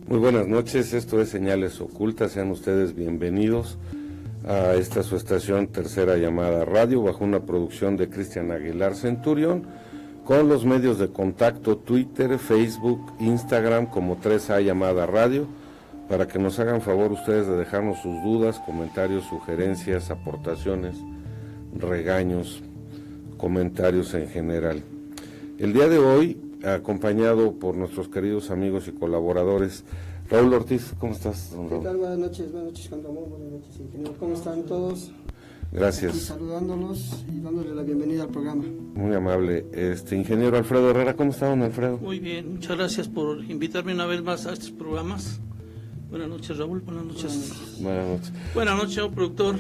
Muy buenas noches, esto es Señales Ocultas, sean ustedes bienvenidos a esta su estación Tercera Llamada Radio, bajo una producción de Cristian Aguilar Centurión, con los medios de contacto Twitter, Facebook, Instagram como 3A Llamada Radio, para que nos hagan favor ustedes de dejarnos sus dudas, comentarios, sugerencias, aportaciones, regaños, comentarios en general. El día de hoy, acompañado por nuestros queridos amigos y colaboradores, Raúl Ortiz, ¿cómo estás, don Raúl? ¿Qué tal? Buenas noches, Juan Ramón, buenas noches, ingeniero. ¿Cómo están todos? Gracias. Aquí saludándolos y dándole la bienvenida al programa. Muy amable. Ingeniero Alfredo Herrera, ¿cómo está, don Alfredo? Muy bien, muchas gracias por invitarme una vez más a estos programas. Buenas noches, Raúl, buenas noches. Buenas noches. Buenas noches, señor productor.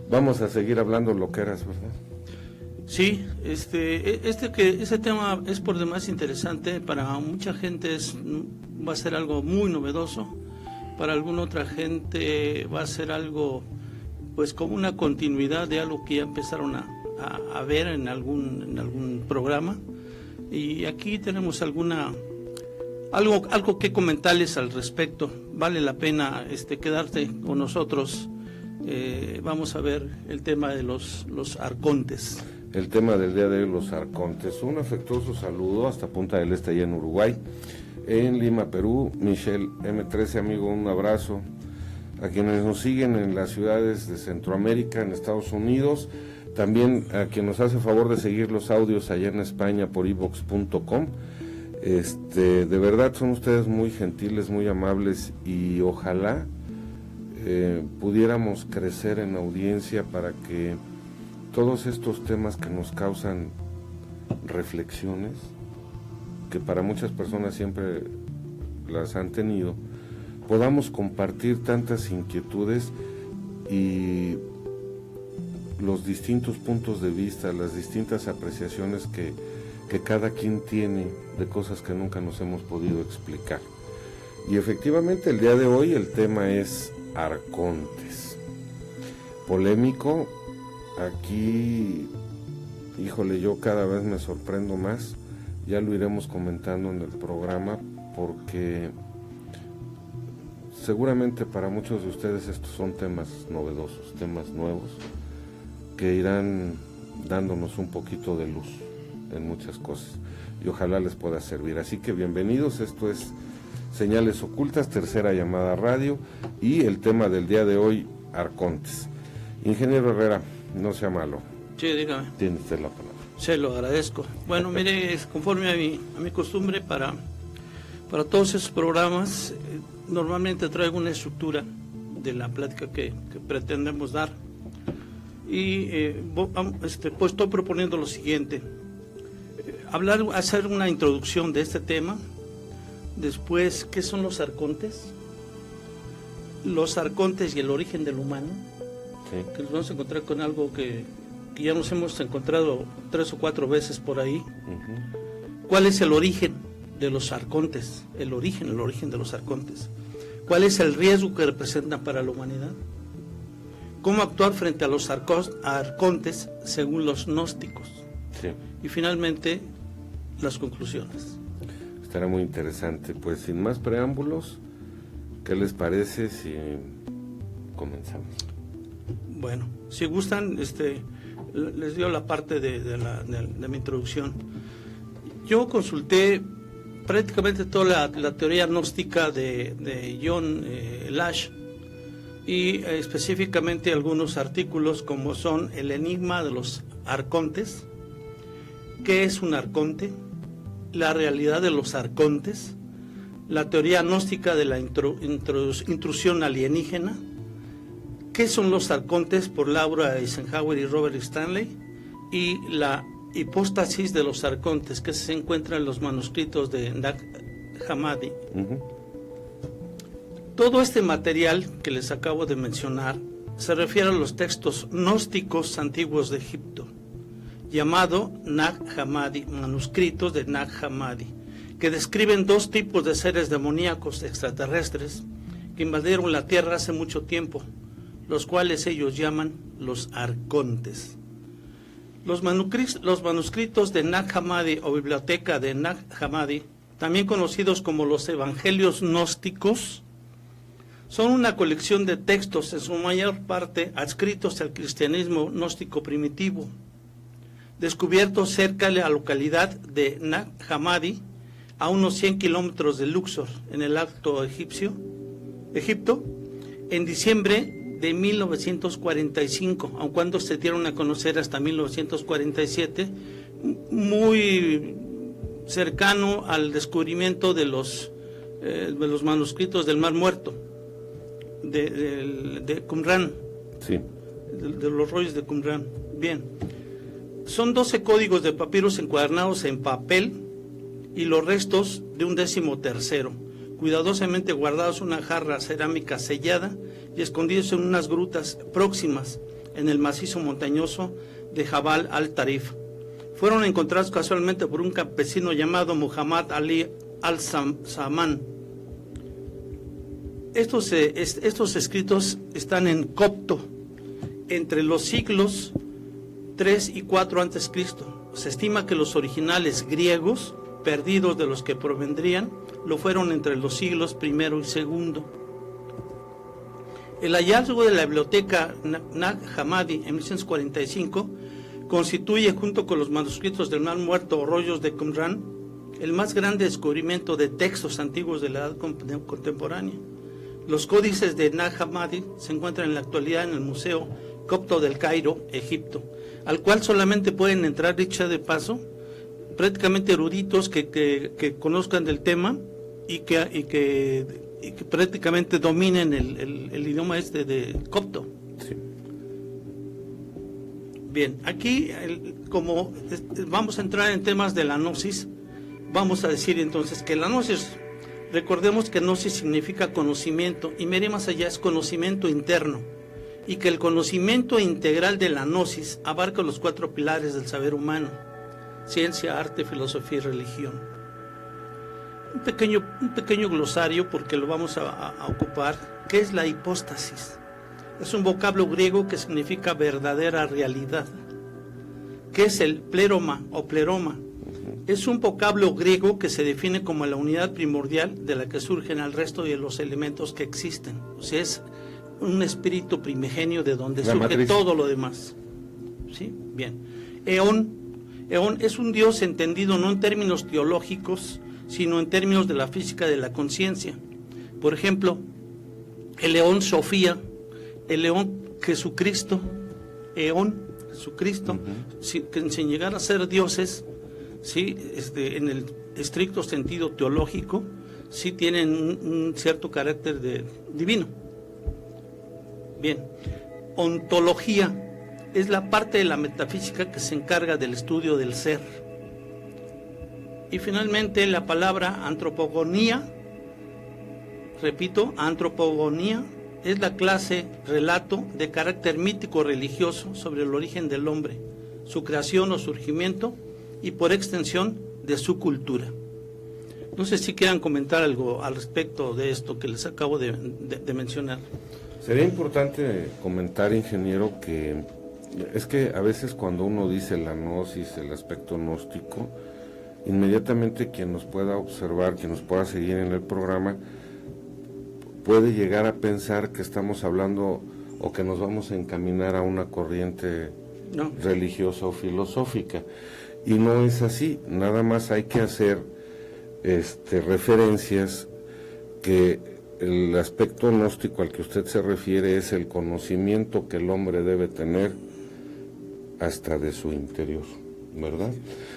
Vamos a seguir hablando loqueras, ¿verdad? Sí, ese tema es por demás interesante. Para mucha gente va a ser algo muy novedoso. Para alguna otra gente va a ser algo, pues, como una continuidad de algo que ya empezaron a ver en algún programa. Y aquí tenemos algo que comentarles al respecto. Vale la pena quedarte con nosotros. Vamos a ver el tema de los arcontes. El tema del día de hoy, los arcontes. Un afectuoso saludo hasta Punta del Este, allá en Uruguay. En Lima, Perú, Michelle M13, amigo, un abrazo. A quienes nos siguen en las ciudades de Centroamérica, en Estados Unidos. También a quien nos hace favor de seguir los audios allá en España por iVox.com. De verdad son ustedes muy gentiles, muy amables, y ojalá pudiéramos crecer en audiencia para que todos estos temas que nos causan reflexiones, que para muchas personas siempre las han tenido, podamos compartir tantas inquietudes y los distintos puntos de vista, las distintas apreciaciones que cada quien tiene de cosas que nunca nos hemos podido explicar. Y efectivamente el día de hoy el tema es arcontes. Polémico. Aquí, híjole, yo cada vez me sorprendo más, ya lo iremos comentando en el programa, porque seguramente para muchos de ustedes estos son temas novedosos, temas nuevos, que irán dándonos un poquito de luz en muchas cosas, y ojalá les pueda servir. Así que bienvenidos, esto es Señales Ocultas, Tercera Llamada Radio, y el tema del día de hoy, arcontes. Ingeniero Herrera, no sea malo. Sí, dígame. Tiene usted la palabra. Se lo agradezco. Bueno, mire, conforme a mi costumbre, para todos esos programas, normalmente traigo una estructura de la plática que pretendemos dar. Y pues estoy proponiendo lo siguiente: hacer una introducción de este tema. Después, ¿qué son los arcontes? Los arcontes y el origen del humano. Sí. Que nos vamos a encontrar con algo que ya nos hemos encontrado 3 o 4 veces por ahí. Uh-huh. ¿Cuál es el origen de los arcontes? El origen de los arcontes. ¿Cuál es el riesgo que representan para la humanidad? ¿Cómo actuar frente a los arcontes según los gnósticos? Sí. Y finalmente, las conclusiones. Estará muy interesante. Pues sin más preámbulos, ¿qué les parece si comenzamos? Bueno, si gustan, les dio la parte de mi introducción. Yo consulté prácticamente toda la teoría gnóstica de John Lash, y específicamente algunos artículos como son El enigma de los arcontes, ¿qué es un arconte?, La realidad de los arcontes, la teoría gnóstica de la intrusión alienígena, ¿qué son los arcontes?, por Laura Eisenhower y Robert Stanley, y la hipóstasis de los arcontes, que se encuentra en los manuscritos de Nag Hammadi. Uh-huh. Todo este material que les acabo de mencionar se refiere a los textos gnósticos antiguos de Egipto, llamado Nag Hammadi, manuscritos de Nag Hammadi, que describen 2 tipos de seres demoníacos extraterrestres que invadieron la Tierra hace mucho tiempo, los cuales ellos llaman los arcontes. Los manuscritos de Nag Hammadi o biblioteca de Nag Hammadi también conocidos como los evangelios gnósticos, son una colección de textos, en su mayor parte adscritos al cristianismo gnóstico primitivo, descubiertos cerca de la localidad de Nag Hammadi, a unos 100 kilómetros de Luxor, en el Alto Egipto, en diciembre de 1945, aun cuando se dieron a conocer hasta 1947, muy cercano al descubrimiento de los manuscritos del Mar Muerto, de Qumran, sí, de los rollos de Qumran. Bien, son 12 códigos de papiros encuadernados en papel y los restos de un 13º, cuidadosamente guardados en una jarra cerámica sellada y escondidos en unas grutas próximas en el macizo montañoso de Jabal al-Tarif. Fueron encontrados casualmente por un campesino llamado Muhammad Ali al-Saman. Estos escritos están en copto entre los siglos 3 y 4 a.C. Se estima que los originales griegos perdidos de los que provendrían lo fueron entre los siglos I y II. El hallazgo de la biblioteca Nag Hammadi en 1945 constituye, junto con los manuscritos del Mar Muerto o rollos de Qumran, el más grande descubrimiento de textos antiguos de la edad contemporánea. Los códices de Nag Hammadi se encuentran en la actualidad en el Museo Copto del Cairo, Egipto, al cual solamente pueden entrar, dicha de paso, prácticamente eruditos que conozcan del tema y que prácticamente dominen el idioma de copto. sí. Bien, aquí como vamos a entrar en temas de la gnosis, vamos a decir entonces que la gnosis, recordemos que gnosis significa conocimiento, y mire más allá, es conocimiento interno, y que el conocimiento integral de la gnosis abarca los 4 pilares del saber humano: ciencia, arte, filosofía y religión. Un pequeño glosario, porque lo vamos a ocupar. ¿Qué es la hipóstasis? Es un vocablo griego que significa verdadera realidad. ¿Qué es el pleroma o pleroma? Es un vocablo griego que se define como la unidad primordial de la que surgen el resto de los elementos que existen. O sea, es un espíritu primigenio de donde surge matriz. Todo lo demás. ¿Sí? Bien. Eón es un dios entendido no en términos teológicos, sino en términos de la física de la conciencia. Por ejemplo, el Eón Sofía, el Eón Jesucristo, Jesucristo, sin llegar a ser dioses, ¿sí? En el estricto sentido teológico, sí tienen un cierto carácter divino. Bien, ontología es la parte de la metafísica que se encarga del estudio del ser. Y finalmente la palabra antropogonía, repito, antropogonía, es la clase relato de carácter mítico religioso sobre el origen del hombre, su creación o surgimiento y por extensión de su cultura. No sé si quieran comentar algo al respecto de esto que les acabo de mencionar. Sería importante comentar, ingeniero, que es que a veces cuando uno dice la gnosis, el aspecto gnóstico, inmediatamente quien nos pueda observar, quien nos pueda seguir en el programa, puede llegar a pensar que estamos hablando o que nos vamos a encaminar a una corriente religiosa o filosófica. Y no es así, nada más hay que hacer referencias que el aspecto gnóstico al que usted se refiere es el conocimiento que el hombre debe tener hasta de su interior, ¿verdad?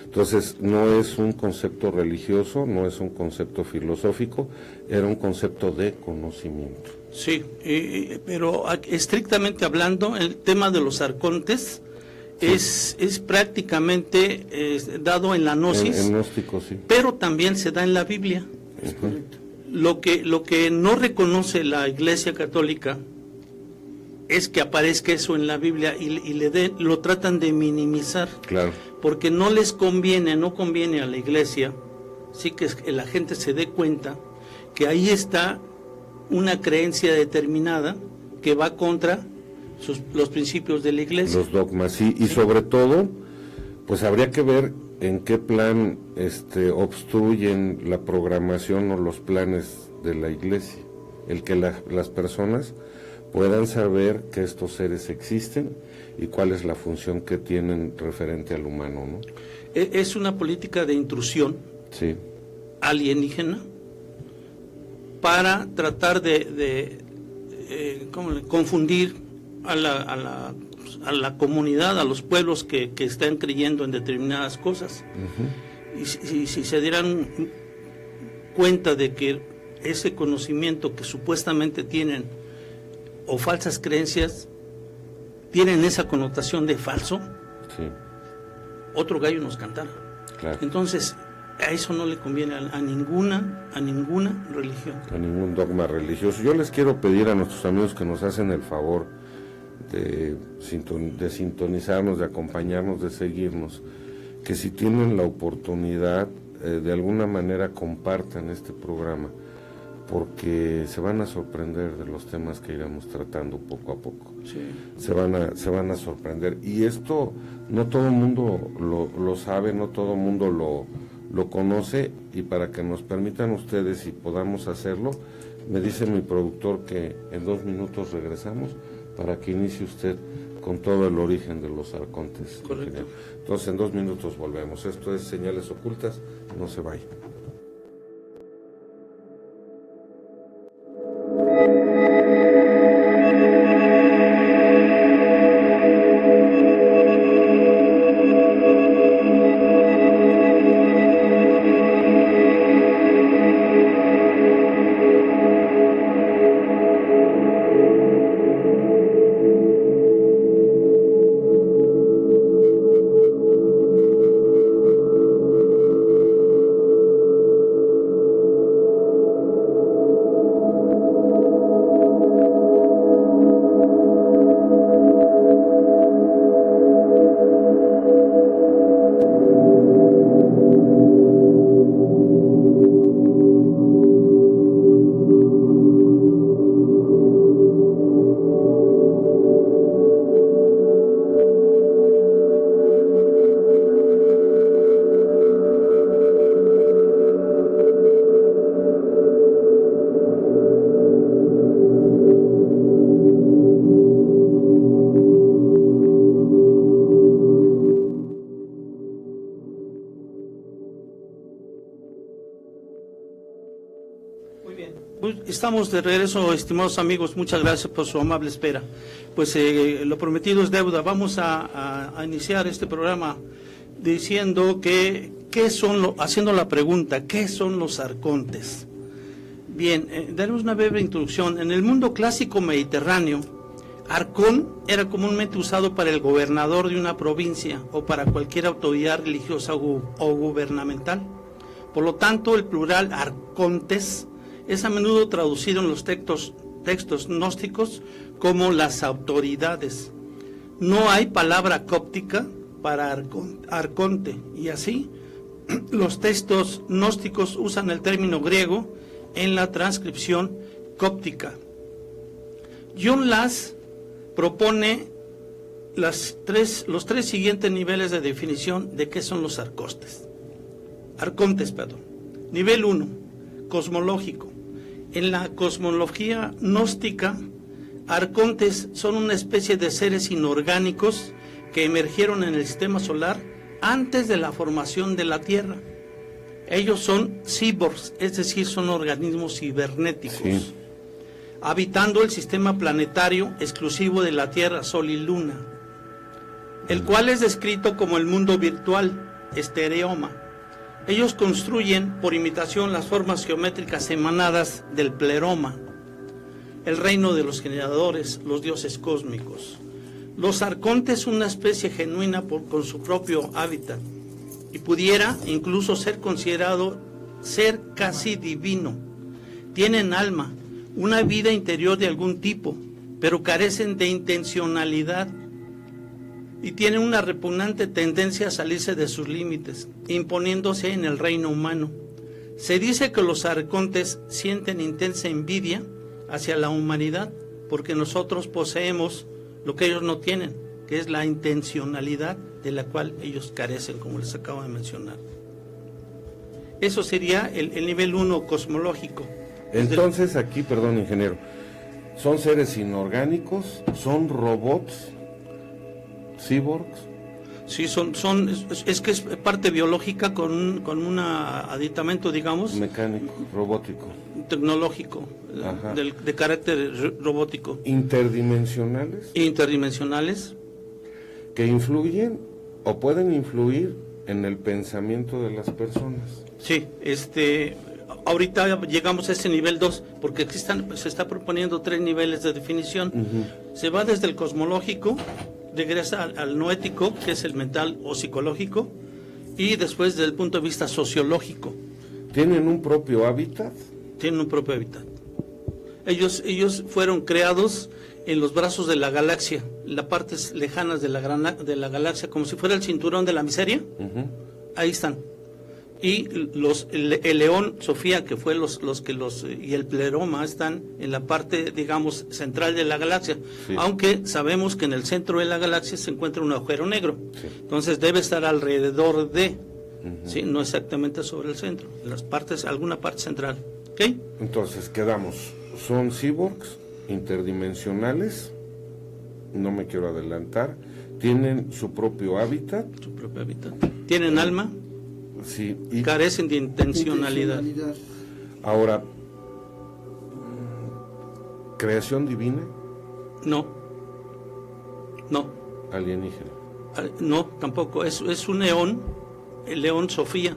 Entonces, no es un concepto religioso, no es un concepto filosófico, era un concepto de conocimiento. Sí, pero estrictamente hablando, el tema de los arcontes es prácticamente dado en la gnosis, en gnóstico, sí. Pero también se da en la Biblia. Es correcto. Lo que no reconoce la Iglesia Católica es que aparezca eso en la Biblia y lo tratan de minimizar. Claro. Porque no conviene a la Iglesia, sí, que la gente se dé cuenta que ahí está una creencia determinada que va contra los principios de la Iglesia. Los dogmas, sí, y sobre todo, pues habría que ver en qué plan obstruyen la programación o los planes de la iglesia, el que las personas puedan saber que estos seres existen y cuál es la función que tienen referente al humano, ¿no? Es una política de intrusión sí. alienígena para tratar de confundir a la comunidad, a los pueblos que están creyendo en determinadas cosas. Uh-huh. Y si se dieran cuenta de que ese conocimiento que supuestamente tienen o falsas creencias tienen esa connotación de falso, sí. Otro gallo nos cantará. Claro. Entonces, a eso no le conviene a ninguna religión. A ningún dogma religioso. Yo les quiero pedir a nuestros amigos que nos hacen el favor de sintonizarnos, de acompañarnos, de seguirnos, que si tienen la oportunidad, de alguna manera compartan este programa, porque se van a sorprender de los temas que iremos tratando poco a poco. Sí. Se van a sorprender. Y esto no todo el mundo lo sabe, no todo el mundo lo conoce, y para que nos permitan ustedes y podamos hacerlo, me dice mi productor que en 2 minutos regresamos para que inicie usted con todo el origen de los arcontes. Correcto. Entonces en 2 minutos volvemos. Esto es Señales Ocultas, no se vayan. Estamos de regreso, estimados amigos, muchas gracias por su amable espera. Pues lo prometido es deuda. Vamos a iniciar este programa diciendo haciendo la pregunta, ¿qué son los arcontes? Bien, daremos una breve introducción. En el mundo clásico mediterráneo, arcón era comúnmente usado para el gobernador de una provincia o para cualquier autoridad religiosa o gubernamental. Por lo tanto, el plural arcontes es a menudo traducido en los textos gnósticos como las autoridades. No hay palabra cóptica para arconte, y así los textos gnósticos usan el término griego en la transcripción cóptica. John Lass propone los tres siguientes niveles de definición de qué son los arcontes. Nivel 1, cosmológico. En la cosmología gnóstica, arcontes son una especie de seres inorgánicos que emergieron en el sistema solar antes de la formación de la Tierra. Ellos son cyborgs, es decir, son organismos cibernéticos, sí, habitando el sistema planetario exclusivo de la Tierra, Sol y Luna, el cual es descrito como el mundo virtual, estereoma. Ellos construyen por imitación las formas geométricas emanadas del pleroma, el reino de los generadores, los dioses cósmicos. Los arcontes son una especie genuina con su propio hábitat y pudiera incluso ser considerado ser casi divino. Tienen alma, una vida interior de algún tipo, pero carecen de intencionalidad y tienen una repugnante tendencia a salirse de sus límites, imponiéndose en el reino humano. Se dice que los arcontes sienten intensa envidia hacia la humanidad porque nosotros poseemos lo que ellos no tienen, que es la intencionalidad de la cual ellos carecen, como les acabo de mencionar. Eso sería el nivel 1 cosmológico. Entonces aquí, perdón, ingeniero, ¿son seres inorgánicos? ¿Son robots? ¿Cyborgs? Sí, es que es parte biológica con un aditamento, digamos, Mecánico, robótico. tecnológico, de carácter robótico. ¿Interdimensionales? Interdimensionales. Que influyen o pueden influir en el pensamiento de las personas. Sí, ahorita llegamos a ese nivel 2, porque aquí se está proponiendo 3 niveles de definición. Se va desde el cosmológico, regresa al noético, que es el mental o psicológico, y después desde el punto de vista sociológico. ¿Tienen un propio hábitat? Tienen un propio hábitat. Ellos fueron creados en los brazos de la galaxia, en las partes lejanas de la galaxia, como si fuera el cinturón de la miseria. Ahí están. Y el león, Sofía, que fue y el pleroma están en la parte, digamos, central de la galaxia. Sí. Aunque sabemos que en el centro de la galaxia se encuentra un agujero negro. Sí. Entonces debe estar alrededor de, ¿sí? No exactamente sobre el centro, en las partes, alguna parte central. ¿Okay? Entonces quedamos, son cyborgs interdimensionales, no me quiero adelantar, tienen su propio hábitat. Tienen alma. Sí, y carecen de intencionalidad. Ahora, ¿creación divina? No. ¿Alienígena? No, tampoco. Es un león, el león Sofía.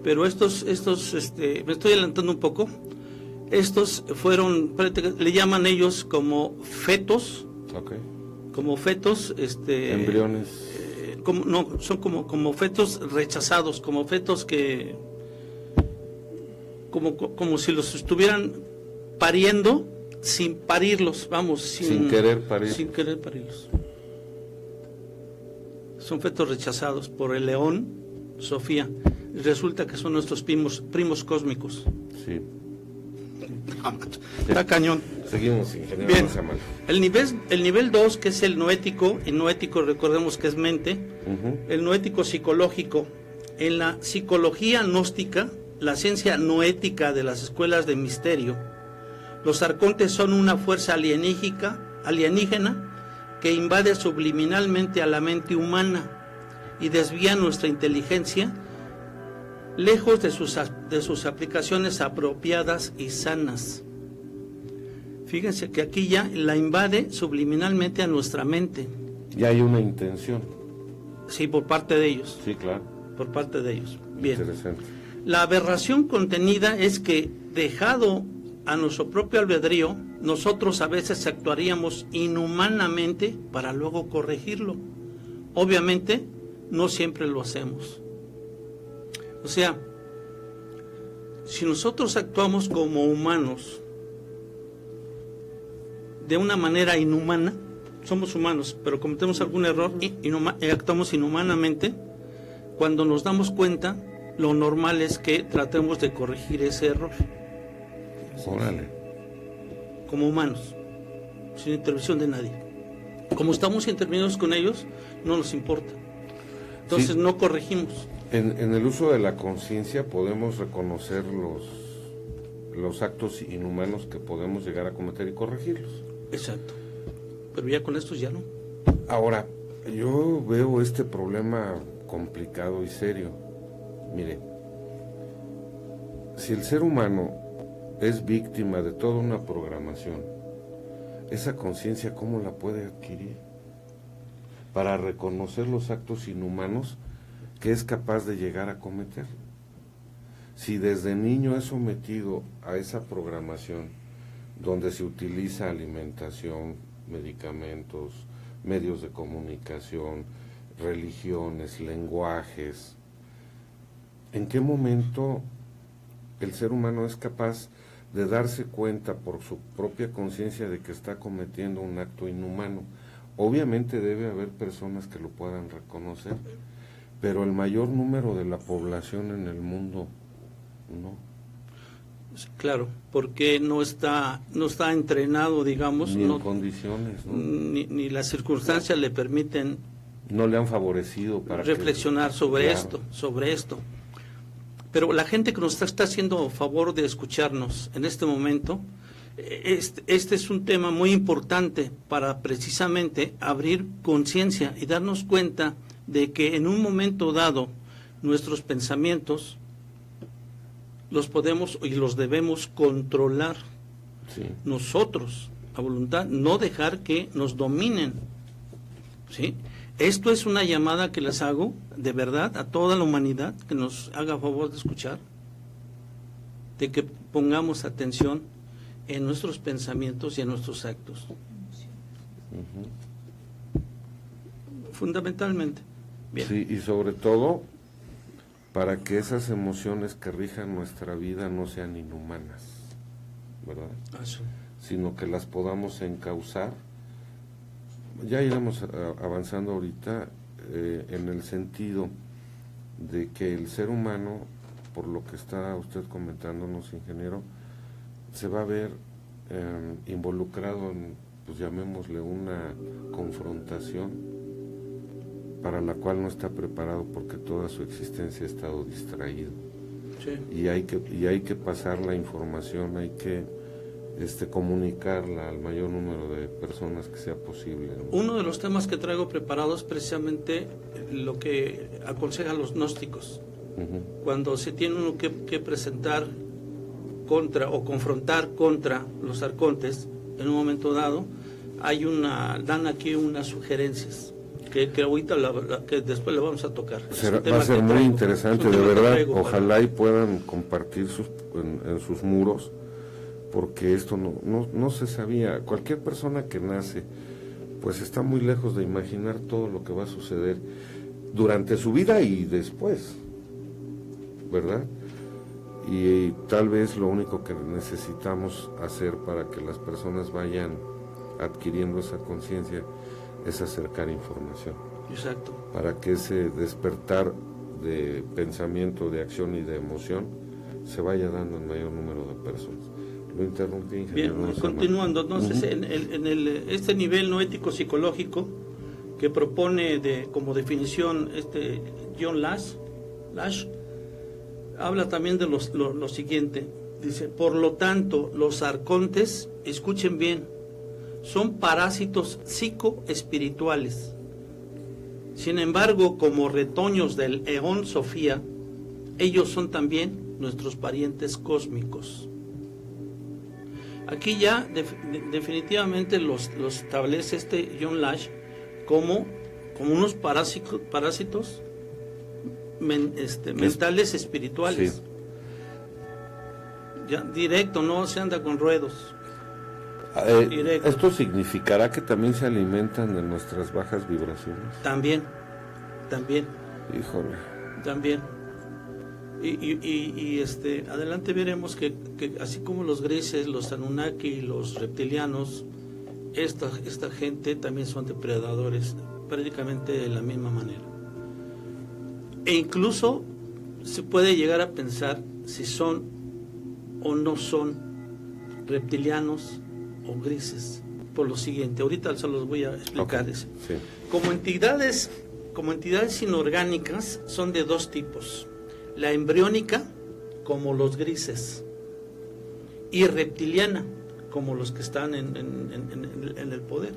Pero estos, me estoy adelantando un poco. Estos fueron, le llaman ellos como fetos. Okay. Como fetos, embriones. Son como fetos rechazados, como fetos que como si los estuvieran pariendo sin parirlos, sin querer parirlos. Son fetos rechazados por el león Sofía. Resulta que son nuestros primos cósmicos. Sí. Está cañón. Seguimos, ingeniero. Bien. El nivel 2, que es el noético recordemos que es mente, el noético psicológico. En la psicología gnóstica, la ciencia noética de las escuelas de misterio, los arcontes son una fuerza alienígena que invade subliminalmente a la mente humana y desvía nuestra inteligencia lejos de sus aplicaciones apropiadas y sanas. Fíjense que aquí ya la invade subliminalmente a nuestra mente. Ya hay una intención. Sí, por parte de ellos. Sí, claro. Por parte de ellos. Bien. Interesante. La aberración contenida es que, dejado a nuestro propio albedrío, nosotros a veces actuaríamos inhumanamente para luego corregirlo. Obviamente, no siempre lo hacemos. O sea, si nosotros actuamos como humanos de una manera inhumana, somos humanos, pero cometemos algún error y actuamos inhumanamente, cuando nos damos cuenta, lo normal es que tratemos de corregir ese error. Órale. Como humanos, sin intervención de nadie. Como estamos intervenidos con ellos, no nos importa. Entonces sí, no corregimos. En el uso de la conciencia podemos reconocer los actos inhumanos que podemos llegar a cometer y corregirlos. Exacto. Pero ya con estos ya no. Ahora, yo veo este problema complicado y serio. Mire, si el ser humano es víctima de toda una programación, esa conciencia, ¿cómo la puede adquirir? Para reconocer los actos inhumanos que es capaz de llegar a cometer. Si desde niño es sometido a esa programación, donde se utiliza alimentación, medicamentos, medios de comunicación, religiones, lenguajes, ¿en qué momento el ser humano es capaz de darse cuenta por su propia conciencia de que está cometiendo un acto inhumano? Obviamente debe haber personas que lo puedan reconocer, pero el mayor número de la población en el mundo no. Claro, porque no está entrenado, digamos, ni en no, condiciones, ¿no? ni las circunstancias le permiten No le han favorecido para reflexionar sobre esto. Pero la gente que nos está haciendo favor de escucharnos en este momento, este es un tema muy importante para precisamente abrir conciencia y darnos cuenta de que en un momento dado nuestros pensamientos los podemos y los debemos controlar nosotros a voluntad, no dejar que nos dominen, ¿sí? Esto es una llamada que les hago de verdad a toda la humanidad que nos haga favor de escuchar, de que pongamos atención en nuestros pensamientos y en nuestros actos. Fundamentalmente. Bien. Sí, y sobre todo para que esas emociones que rijan nuestra vida no sean inhumanas, ¿verdad? Sí. Sino que las podamos encauzar. Ya iremos avanzando ahorita en el sentido de que el ser humano, por lo que está usted comentándonos, ingeniero, se va a ver involucrado en, pues llamémosle, una confrontación para la cual no está preparado porque toda su existencia ha estado distraído. Sí. Y hay que pasar la información, hay que comunicarla al mayor número de personas que sea posible, ¿no? Uno de los temas que traigo preparado es precisamente lo que aconsejan los gnósticos. Cuando se tiene uno que presentar contra o confrontar contra los arcontes en un momento dado, dan aquí unas sugerencias que ahorita que después le vamos a tocar. Va a ser muy interesante, de verdad. Ojalá y puedan compartir en sus muros, porque esto no se sabía. Cualquier persona que nace, pues está muy lejos de imaginar todo lo que va a suceder durante su vida y después, ¿verdad? Y tal vez lo único que necesitamos hacer para que las personas vayan adquiriendo esa conciencia es acercar información. Exacto. Para que ese despertar de pensamiento, de acción y de emoción se vaya dando en mayor número de personas. Lo interrumpí, ingeniero. Bien, continuando, entonces, en este nivel no ético psicológico que propone como definición John Lash, habla también de lo siguiente. Dice: por lo tanto, los arcontes, escuchen bien, son parásitos psicoespirituales. Sin embargo, como retoños del eón Sofía, ellos son también nuestros parientes cósmicos. Aquí ya definitivamente los establece John Lash como unos parásitos mentales espirituales. Sí. Ya, directo, no se anda con ruedos. ¿Esto significará que también se alimentan de nuestras bajas vibraciones? También. Híjole. También. Y adelante veremos que así como los grises, los Anunnaki y los reptilianos, esta gente también son depredadores, prácticamente de la misma manera. E incluso se puede llegar a pensar si son o no son reptilianos o grises, por lo siguiente. Ahorita se los voy a explicar. Okay. Sí. Como entidades inorgánicas son de dos tipos: la embriónica, como los grises, y reptiliana, como los que están en el poder.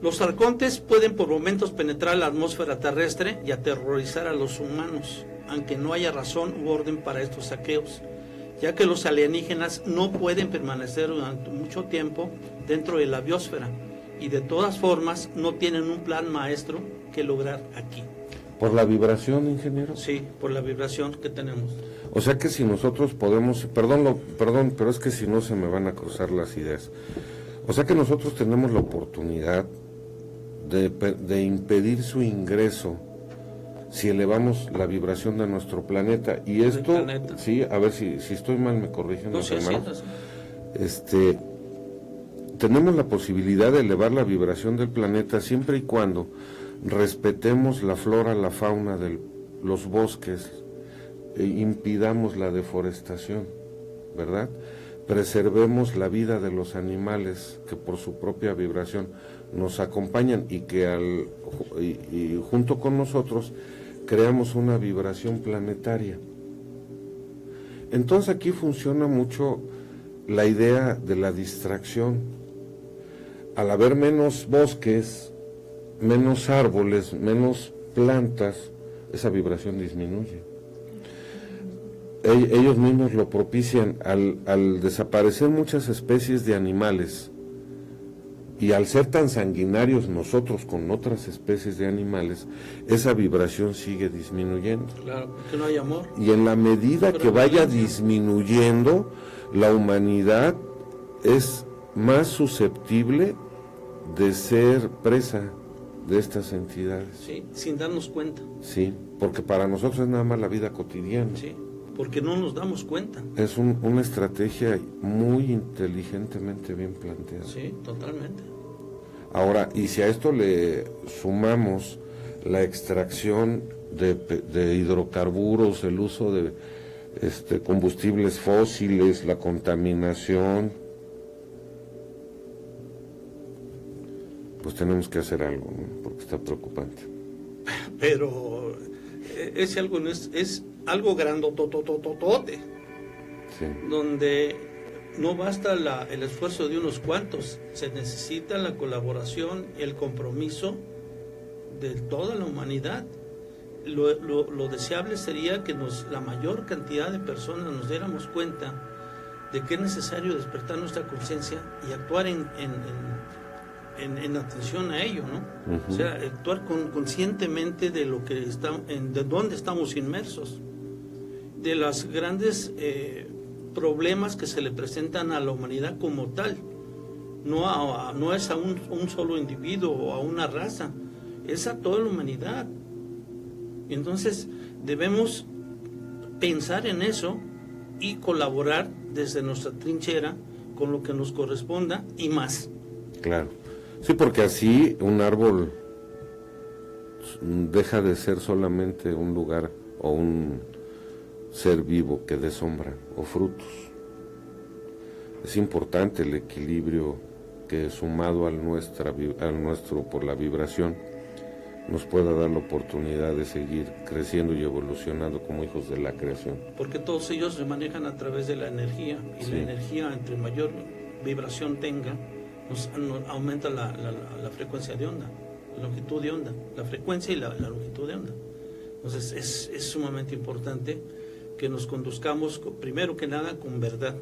Los arcontes pueden por momentos penetrar la atmósfera terrestre y aterrorizar a los humanos, aunque no haya razón u orden para estos saqueos, ya que los alienígenas no pueden permanecer durante mucho tiempo dentro de la biosfera y de todas formas no tienen un plan maestro que lograr aquí. ¿Por la vibración, ingeniero? Sí, por la vibración que tenemos. O sea que si nosotros podemos, perdón, pero es que si no se me van a cruzar las ideas. O sea que nosotros tenemos la oportunidad de impedir su ingreso si elevamos la vibración de nuestro planeta. Y esto, sí, a ver si estoy mal, me corrigen los hermanos. Tenemos la posibilidad de elevar la vibración del planeta siempre y cuando respetemos la flora, la fauna de los bosques, impidamos la deforestación. ¿verdad? Preservemos la vida de los animales que por su propia vibración nos acompañan y que y junto con nosotros creamos una vibración planetaria. Entonces aquí funciona mucho la idea de la distracción. Al haber menos bosques, menos árboles, menos plantas, esa vibración disminuye. Ellos mismos lo propician al desaparecer muchas especies de animales y al ser tan sanguinarios nosotros con otras especies de animales, esa vibración sigue disminuyendo. Claro, porque no hay amor. Y en la medida que vaya disminuyendo, la humanidad es más susceptible de ser presa de estas entidades. Sí, sin darnos cuenta. Sí, porque para nosotros es nada más la vida cotidiana. Sí, porque no nos damos cuenta. Es una estrategia muy inteligentemente bien planteada. Sí, totalmente. Ahora, y si a esto le sumamos la extracción de hidrocarburos, el uso de combustibles fósiles, la contaminación, pues tenemos que hacer algo, ¿no? Porque está preocupante. Pero ese algo no es algo grandototototote, Sí. donde no basta el esfuerzo de unos cuantos, se necesita la colaboración y el compromiso de toda la humanidad. Lo deseable sería que la mayor cantidad de personas nos diéramos cuenta de que es necesario despertar nuestra conciencia y actuar en atención a ello, ¿no? Uh-huh. O sea, actuar conscientemente de lo que de dónde estamos inmersos, de los grandes problemas que se le presentan a la humanidad como tal. No es a un solo individuo o a una raza, es a toda la humanidad. Entonces debemos pensar en eso y colaborar desde nuestra trinchera con lo que nos corresponda y más. Claro. Sí, porque así un árbol deja de ser solamente un lugar o un ser vivo que dé sombra o frutos. Es importante el equilibrio que, sumado al nuestro por la vibración, nos pueda dar la oportunidad de seguir creciendo y evolucionando como hijos de la creación. Porque todos ellos se manejan a través de la energía, y sí. La energía, entre mayor vibración tenga, nos aumenta la frecuencia de onda, la longitud de onda, la frecuencia y la longitud de onda. Entonces es sumamente importante que nos conduzcamos, primero que nada, con verdad,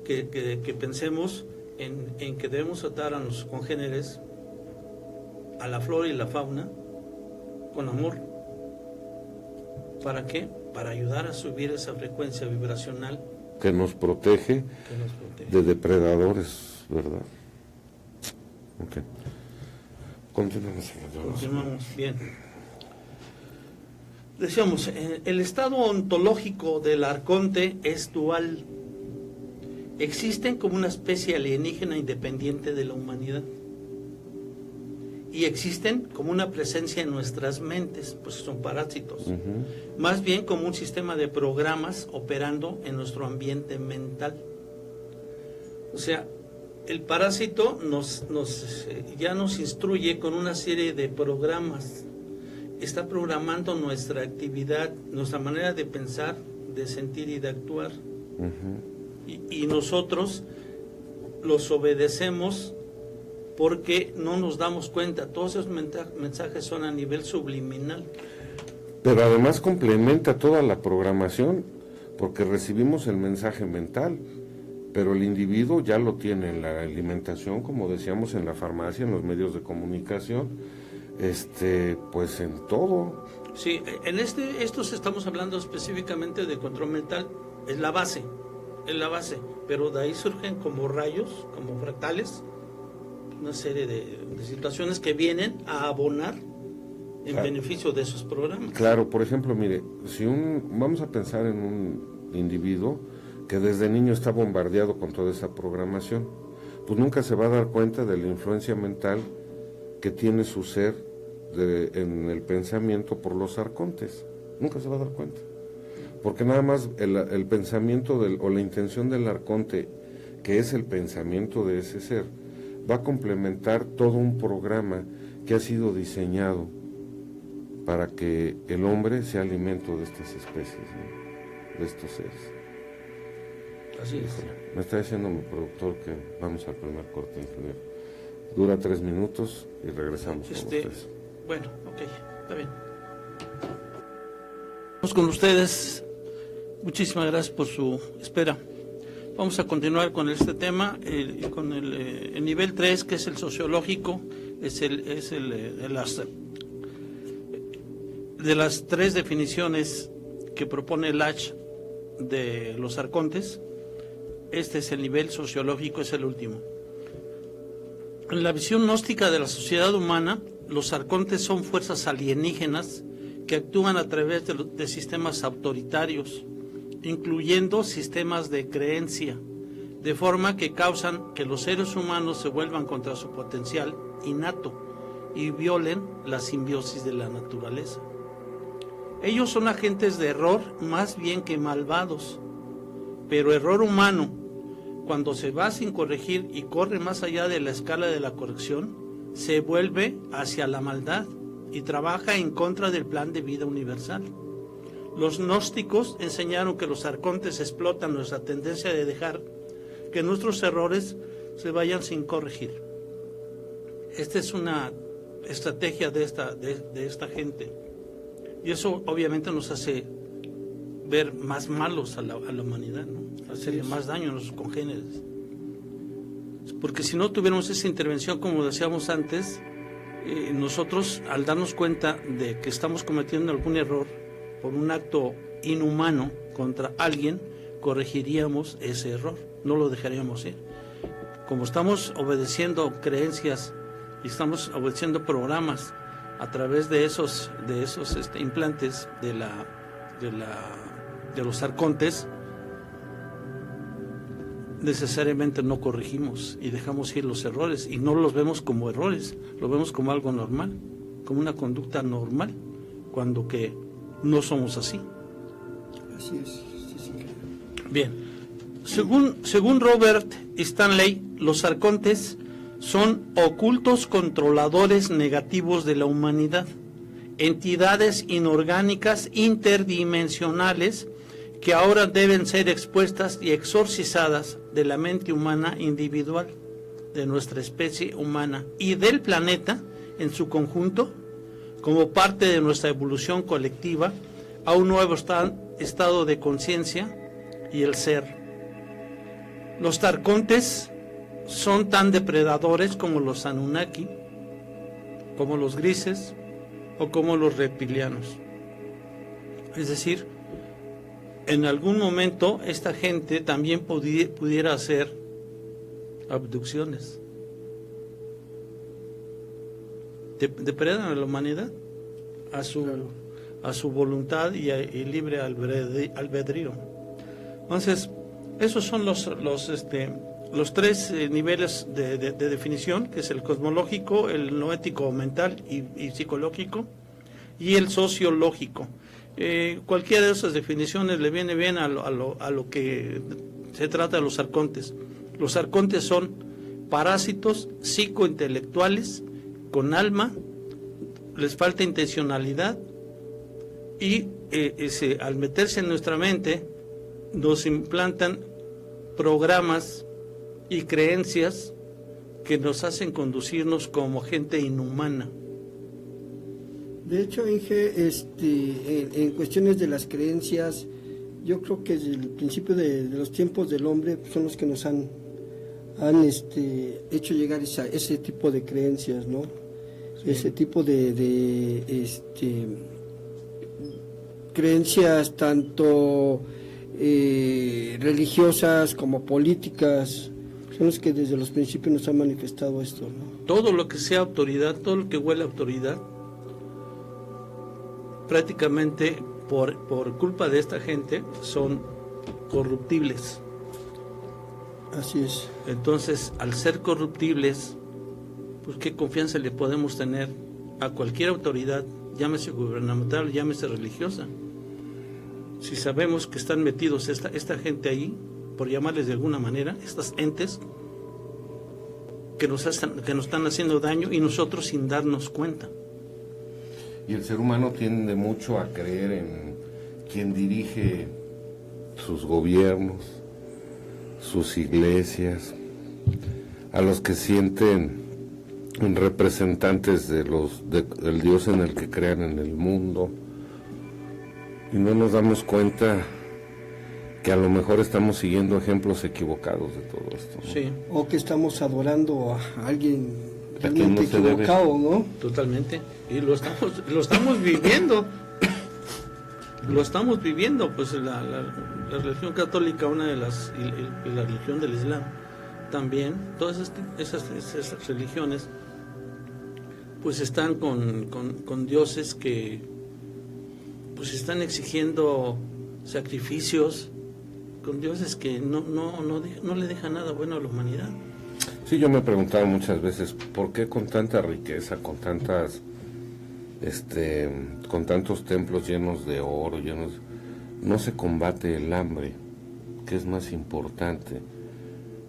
que pensemos en que debemos tratar a los congéneres, a la flora y la fauna, con amor. ¿Para qué? Para ayudar a subir esa frecuencia vibracional que nos protege de depredadores, ¿verdad? Ok. Continuamos. Bien. Decíamos, el estado ontológico del arconte es dual. Existen como una especie alienígena independiente de la humanidad. Y existen como una presencia en nuestras mentes, pues son parásitos. Uh-huh. Más bien como un sistema de programas operando en nuestro ambiente mental. O sea, el parásito ya nos instruye con una serie de programas. Está programando nuestra actividad, nuestra manera de pensar, de sentir y de actuar. Uh-huh. Y nosotros los obedecemos porque no nos damos cuenta. Todos esos mensajes son a nivel subliminal. Pero además complementa toda la programación, porque recibimos el mensaje mental, pero el individuo ya lo tiene en la alimentación, como decíamos, en la farmacia, en los medios de comunicación, pues en todo. Sí, estos estamos hablando específicamente de control mental, es la base, pero de ahí surgen como rayos, como fractales, una serie de situaciones que vienen a abonar en beneficio de esos programas. Claro, por ejemplo, mire, vamos a pensar en un individuo que desde niño está bombardeado con toda esa programación, pues nunca se va a dar cuenta de la influencia mental que tiene su ser en el pensamiento por los arcontes, nunca se va a dar cuenta. porque nada más el pensamiento o la intención del arconte, que es el pensamiento de ese ser, va a complementar todo un programa que ha sido diseñado para que el hombre sea alimento de estas especies, ¿no? De estos seres. Así es. Me está diciendo mi productor que vamos al primer corte, ingeniero. Dura 3 minutos y regresamos con ustedes. Bueno, ok, está bien. Vamos con ustedes. Muchísimas gracias por su espera. Vamos a continuar con este tema, con el nivel 3, que es el sociológico, de las 3 definiciones que propone Lach de los arcontes. Este es el nivel sociológico, es el último. En la visión gnóstica de la sociedad humana, los arcontes son fuerzas alienígenas que actúan a través de sistemas autoritarios, incluyendo sistemas de creencia, de forma que causan que los seres humanos se vuelvan contra su potencial innato y violen la simbiosis de la naturaleza. Ellos son agentes de error más bien que malvados, pero error humano, cuando se va sin corregir y corre más allá de la escala de la corrección, se vuelve hacia la maldad y trabaja en contra del plan de vida universal. Los gnósticos enseñaron que los arcontes explotan nuestra tendencia de dejar que nuestros errores se vayan sin corregir. Esta es una estrategia de esta gente. Y eso obviamente nos hace ver más malos a la humanidad, ¿no? Hacerle más daño a nuestros congéneres. Porque si no tuviéramos esa intervención, como decíamos antes, nosotros, al darnos cuenta de que estamos cometiendo algún error por un acto inhumano contra alguien, corregiríamos ese error, no lo dejaríamos ir. Como estamos obedeciendo creencias y estamos obedeciendo programas a través de esos implantes de los arcontes, necesariamente no corregimos y dejamos ir los errores, y no los vemos como errores, lo vemos como algo normal, como una conducta normal, cuando que no somos así. Así es. Sí. Bien, según Robert Stanley, los arcontes son ocultos controladores negativos de la humanidad, entidades inorgánicas interdimensionales que ahora deben ser expuestas y exorcizadas de la mente humana individual, de nuestra especie humana y del planeta en su conjunto, como parte de nuestra evolución colectiva a un nuevo estado de conciencia y el ser. Los arcontes son tan depredadores como los Anunnaki, como los grises o como los reptilianos. Es decir, en algún momento esta gente también pudiera hacer abducciones. Depredan a la humanidad a su voluntad y libre albedrío. Entonces, esos son los 3 niveles de definición, que es el cosmológico, el noético mental y psicológico, y el sociológico. Cualquiera de esas definiciones le viene bien a lo que se trata de los arcontes. Los arcontes son parásitos psicointelectuales con alma, les falta intencionalidad y al meterse en nuestra mente nos implantan programas y creencias que nos hacen conducirnos como gente inhumana. De hecho, Inge, en cuestiones de las creencias, yo creo que desde el principio de los tiempos del hombre son los que nos han hecho llegar ese tipo de creencias, ¿no? Sí. Ese tipo de creencias tanto religiosas como políticas, son los que desde los principios nos han manifestado esto, ¿no? Todo lo que sea autoridad, todo lo que huele a autoridad, prácticamente por culpa de esta gente son corruptibles. Así es. Entonces, al ser corruptibles, pues qué confianza le podemos tener a cualquier autoridad, llámese gubernamental, llámese religiosa. si sabemos que están metidos esta gente ahí, por llamarles de alguna manera, estas entes que nos están haciendo daño y nosotros sin darnos cuenta? Y el ser humano tiende mucho a creer en quien dirige sus gobiernos, sus iglesias, a los que sienten representantes del Dios en el que crean en el mundo, y no nos damos cuenta que a lo mejor estamos siguiendo ejemplos equivocados de todo esto, ¿no? Sí. O que estamos adorando a alguien A quien no realmente se debe. equivocado, ¿no? Totalmente. Y lo estamos viviendo. Lo estamos viviendo, pues la religión católica, una de las, y la religión del Islam también, todas esas religiones pues están con dioses que pues están exigiendo sacrificios, con dioses que no le dejan nada bueno a la humanidad. Sí, yo me he preguntado muchas veces, ¿por qué con tanta riqueza, con tantos templos llenos de oro, no se combate el hambre, que es más importante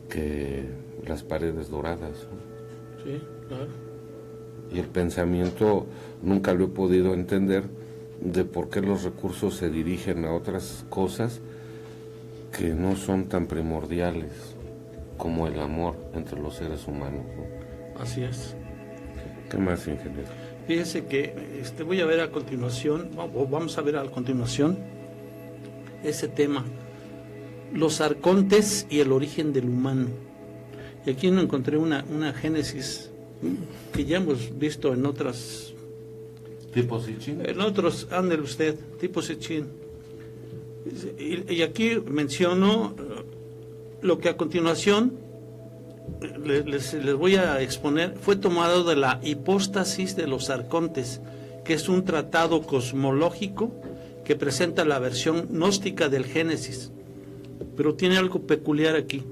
que las paredes doradas, ¿no? Sí, claro. Y el pensamiento nunca lo he podido entender de por qué los recursos se dirigen a otras cosas que no son tan primordiales como el amor entre los seres humanos, ¿no? Así es. ¿Qué más, ingeniero? Fíjese que voy a ver a continuación, o vamos a ver a continuación ese tema, los arcontes y el origen del humano. Y aquí no encontré una génesis que ya hemos visto en otras, ¿Tipo Sitchin? en otros, ándele usted, tipo Sitchin. Y aquí menciono lo que a continuación les voy a exponer, fue tomado de la hipóstasis de los arcontes, que es un tratado cosmológico que presenta la versión gnóstica del Génesis, pero tiene algo peculiar aquí.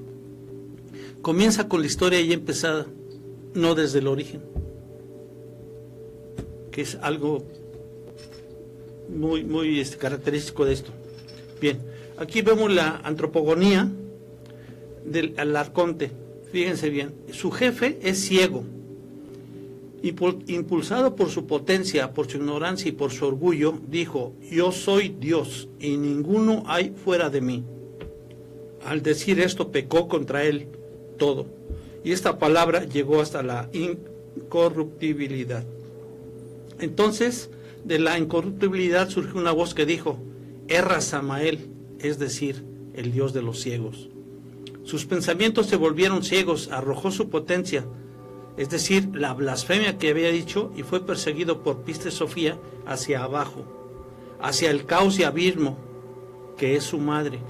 Comienza con la historia ya empezada, no desde el origen, que es algo muy característico de esto. Bien, aquí vemos la antropogonía del arconte. Fíjense bien, su jefe es ciego, impulsado por su potencia, por su ignorancia y por su orgullo, dijo: yo soy Dios y ninguno hay fuera de mí. Al decir esto pecó contra él todo, y esta palabra llegó hasta la incorruptibilidad. Entonces, de la incorruptibilidad surgió una voz que dijo: erra Samael, es decir, el Dios de los ciegos. Sus pensamientos se volvieron ciegos, arrojó su potencia, es decir, la blasfemia que había dicho, y fue perseguido por Piste Sofía hacia abajo, hacia el caos y abismo, que es su madre.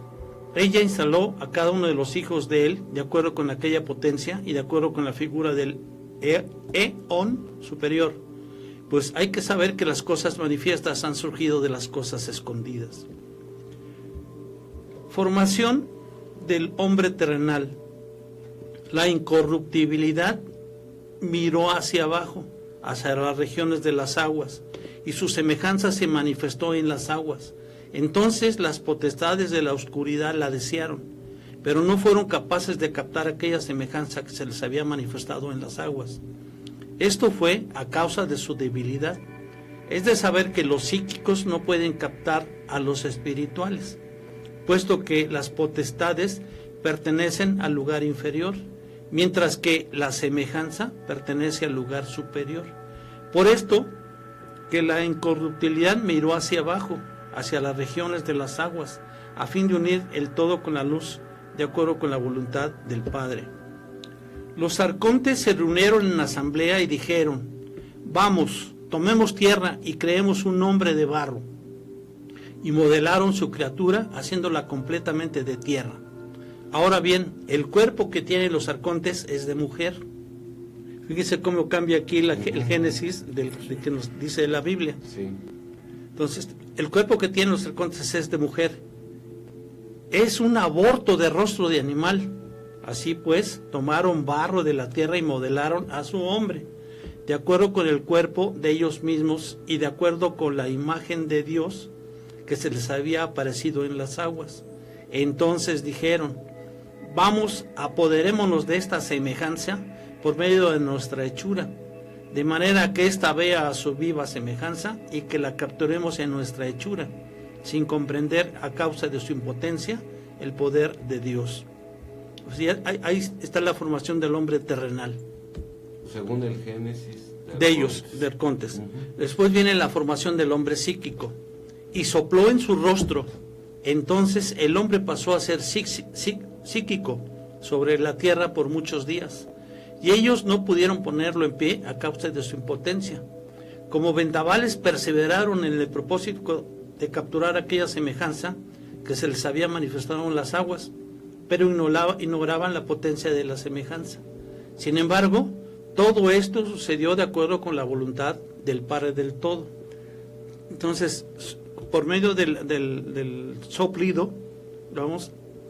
Ella instaló a cada uno de los hijos de él, de acuerdo con aquella potencia y de acuerdo con la figura del Eón superior. Pues hay que saber que las cosas manifiestas han surgido de las cosas escondidas. Formación del hombre terrenal. La incorruptibilidad miró hacia abajo, hacia las regiones de las aguas, y su semejanza se manifestó en las aguas. Entonces las potestades de la oscuridad la desearon, pero no fueron capaces de captar aquella semejanza que se les había manifestado en las aguas. Esto fue a causa de su debilidad. Es de saber que los psíquicos no pueden captar a los espirituales, puesto que las potestades pertenecen al lugar inferior, mientras que la semejanza pertenece al lugar superior. Por esto, que la incorruptibilidad miró hacia abajo, hacia las regiones de las aguas, a fin de unir el todo con la luz, de acuerdo con la voluntad del Padre. Los arcontes se reunieron en asamblea y dijeron: vamos, tomemos tierra y creemos un hombre de barro. Y modelaron su criatura, haciéndola completamente de tierra. Ahora bien, el cuerpo que tienen los arcontes es de mujer. Fíjese cómo cambia aquí el Génesis de que nos dice la Biblia. Sí. Entonces, el cuerpo que tienen los arcontes es de mujer. Es un aborto de rostro de animal. Así pues, tomaron barro de la tierra y modelaron a su hombre, de acuerdo con el cuerpo de ellos mismos y de acuerdo con la imagen de Dios, que se les había aparecido en las aguas. Entonces dijeron: vamos, apoderémonos de esta semejanza por medio de nuestra hechura, de manera que ésta vea a su viva semejanza y que la capturemos en nuestra hechura, sin comprender a causa de su impotencia el poder de Dios. O sea, ahí está la formación del hombre terrenal. Según el Génesis de ellos, de Arcontes. Después viene la formación del hombre psíquico. Y sopló en su rostro. Entonces el hombre pasó a ser psíquico sobre la tierra por muchos días. Y ellos no pudieron ponerlo en pie a causa de su impotencia. Como vendavales perseveraron en el propósito de capturar aquella semejanza que se les había manifestado en las aguas, pero ignoraban la potencia de la semejanza. Sin embargo, todo esto sucedió de acuerdo con la voluntad del Padre del Todo. Entonces, por medio del soplido,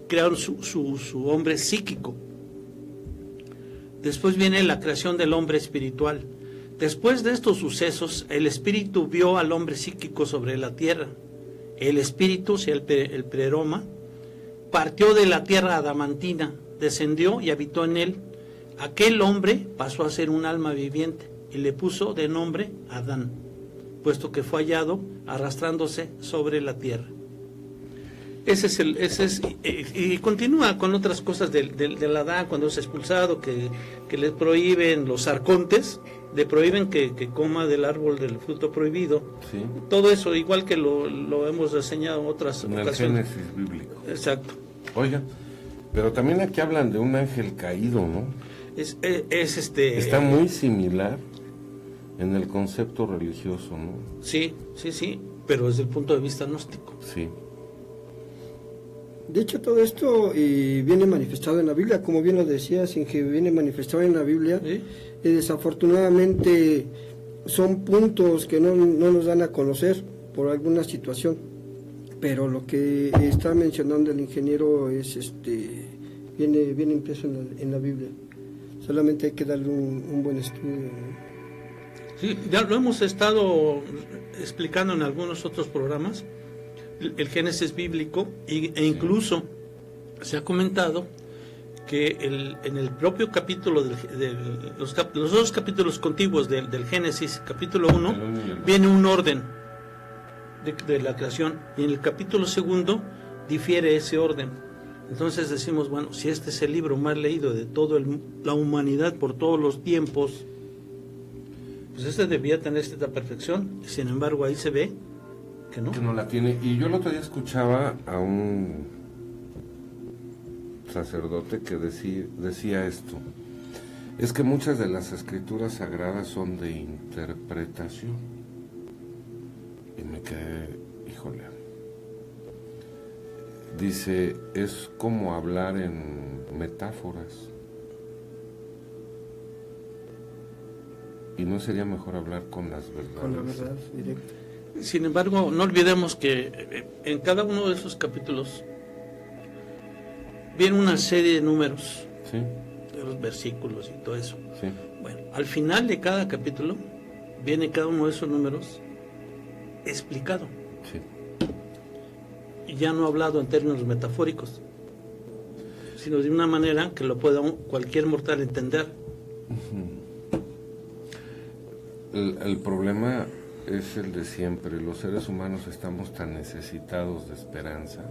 crearon su hombre psíquico. Después viene la creación del hombre espiritual. Después de estos sucesos, el espíritu vio al hombre psíquico sobre la tierra. El espíritu, o sea, el pleroma, partió de la tierra adamantina, descendió y habitó en él. Aquel hombre pasó a ser un alma viviente y le puso de nombre Adán, puesto que fue hallado arrastrándose sobre la tierra. Y continúa con otras cosas del Adán cuando es expulsado, que le prohíben los arcontes, le prohíben que coma del árbol del fruto prohibido. Sí. Todo eso, igual que lo hemos reseñado en otras ocasiones. En el Génesis bíblico. Exacto. Oiga, pero también aquí hablan de un ángel caído, ¿no? Está muy similar en el concepto religioso, ¿no? Sí, pero desde el punto de vista gnóstico. Sí. De hecho, todo esto viene manifestado en la Biblia, como bien lo decías, que viene manifestado en la Biblia. ¿Sí? Desafortunadamente son puntos que no nos dan a conocer por alguna situación, pero lo que está mencionando el ingeniero es viene impreso en la Biblia. Solamente hay que darle un buen estudio. Sí, ya lo hemos estado explicando en algunos otros programas, el Génesis bíblico, e incluso se ha comentado que en el propio capítulo los dos capítulos contiguos del Génesis, capítulo 1, viene un orden de la creación, y en el capítulo 2 difiere ese orden. Entonces decimos, bueno, si este es el libro más leído de toda la humanidad por todos los tiempos, pues este debía tener esta perfección. Sin embargo, ahí se ve que no. Que no la tiene. Y yo el otro día escuchaba a un sacerdote que decía esto: es que muchas de las escrituras sagradas son de interpretación. Y me quedé, híjole. Dice, es como hablar en metáforas. ¿Y no sería mejor hablar con las verdades? Con la verdad directa. Sin embargo, no olvidemos que en cada uno de esos capítulos viene una serie de números, ¿sí?, de los versículos y todo eso. Sí. Bueno, al final de cada capítulo viene cada uno de esos números explicado. Sí. Y ya no hablado en términos metafóricos, sino de una manera que lo pueda cualquier mortal entender. El problema es el de siempre. Los seres humanos estamos tan necesitados de esperanza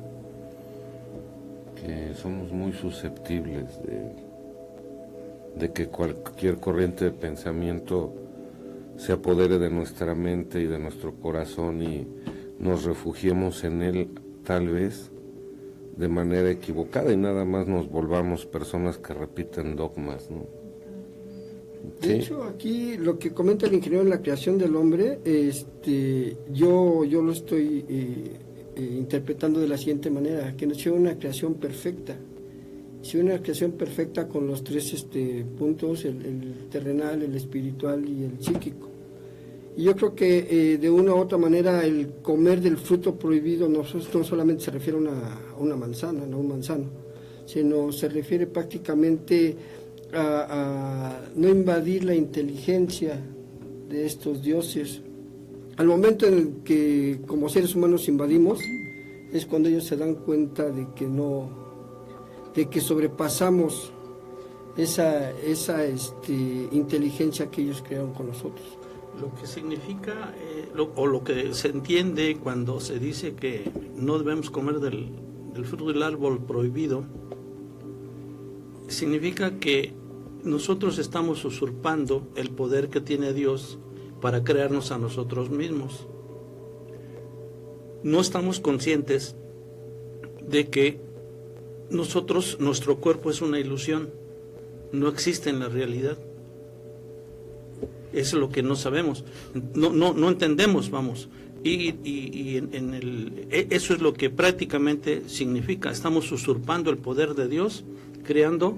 que somos muy susceptibles de que cualquier corriente de pensamiento se apodere de nuestra mente y de nuestro corazón y nos refugiemos en él, tal vez de manera equivocada, y nada más nos volvamos personas que repiten dogmas, ¿no? De hecho, aquí lo que comenta el ingeniero en la creación del hombre, yo lo estoy interpretando de la siguiente manera: que no sea una creación perfecta, sea una creación perfecta con los tres puntos, el terrenal, el espiritual y el psíquico. Y yo creo que de una u otra manera el comer del fruto prohibido no solamente se refiere a una manzana, no a un manzano, sino se refiere prácticamente a no invadir la inteligencia de estos dioses, al momento en el que como seres humanos invadimos, es cuando ellos se dan cuenta de que sobrepasamos esa inteligencia que ellos crearon con nosotros. Lo que significa, lo que se entiende cuando se dice que no debemos comer del fruto del árbol prohibido, significa que nosotros estamos usurpando el poder que tiene Dios para crearnos a nosotros mismos. No estamos conscientes de que nuestro cuerpo es una ilusión, no existe en la realidad. Eso es lo que no sabemos, no entendemos, vamos. Eso es lo que prácticamente significa. Estamos usurpando el poder de Dios, creándonos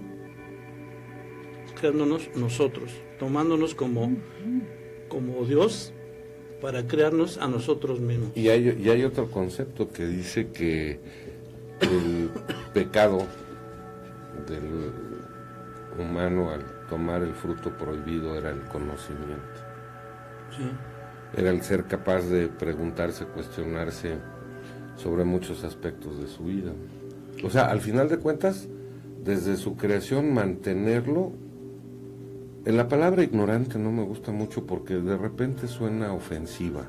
nosotros, tomándonos como Dios para crearnos a nosotros mismos. Y hay otro concepto que dice que el pecado del humano al tomar el fruto prohibido era el conocimiento. Sí. Era el ser capaz de preguntarse, cuestionarse sobre muchos aspectos de su vida. O sea, al final de cuentas, desde su creación, mantenerlo. En la palabra ignorante no me gusta mucho porque de repente suena ofensiva,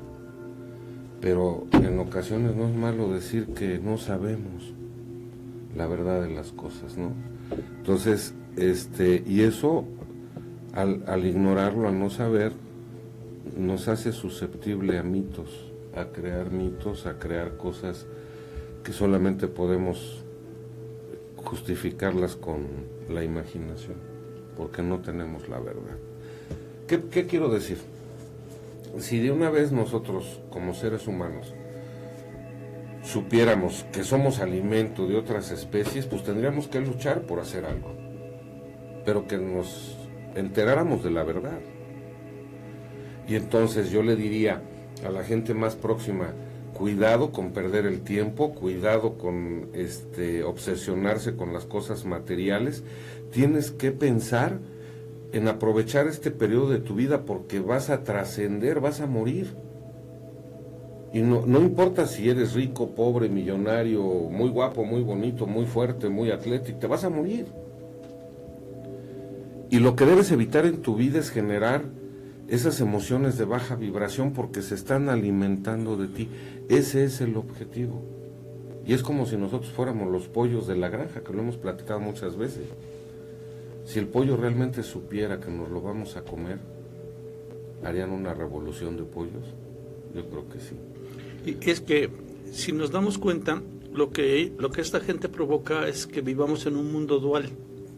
pero en ocasiones no es malo decir que no sabemos la verdad de las cosas, ¿no? Entonces, y eso, al ignorarlo, al no saber, nos hace susceptible a mitos, a crear cosas que solamente podemos justificarlas con la imaginación, porque no tenemos la verdad. ¿Qué quiero decir? Si de una vez nosotros, como seres humanos, supiéramos que somos alimento de otras especies, pues tendríamos que luchar por hacer algo, pero que nos enteráramos de la verdad. Y entonces yo le diría a la gente más próxima, cuidado con perder el tiempo, cuidado con obsesionarse con las cosas materiales. Tienes que pensar en aprovechar este periodo de tu vida porque vas a trascender, vas a morir. Y no importa si eres rico, pobre, millonario, muy guapo, muy bonito, muy fuerte, muy atlético, te vas a morir. Y lo que debes evitar en tu vida es generar esas emociones de baja vibración porque se están alimentando de ti. Ese es el objetivo. Y es como si nosotros fuéramos los pollos de la granja, que lo hemos platicado muchas veces. Si el pollo realmente supiera que nos lo vamos a comer, ¿harían una revolución de pollos? Yo creo que sí. Y es que, si nos damos cuenta, lo que esta gente provoca es que vivamos en un mundo dual.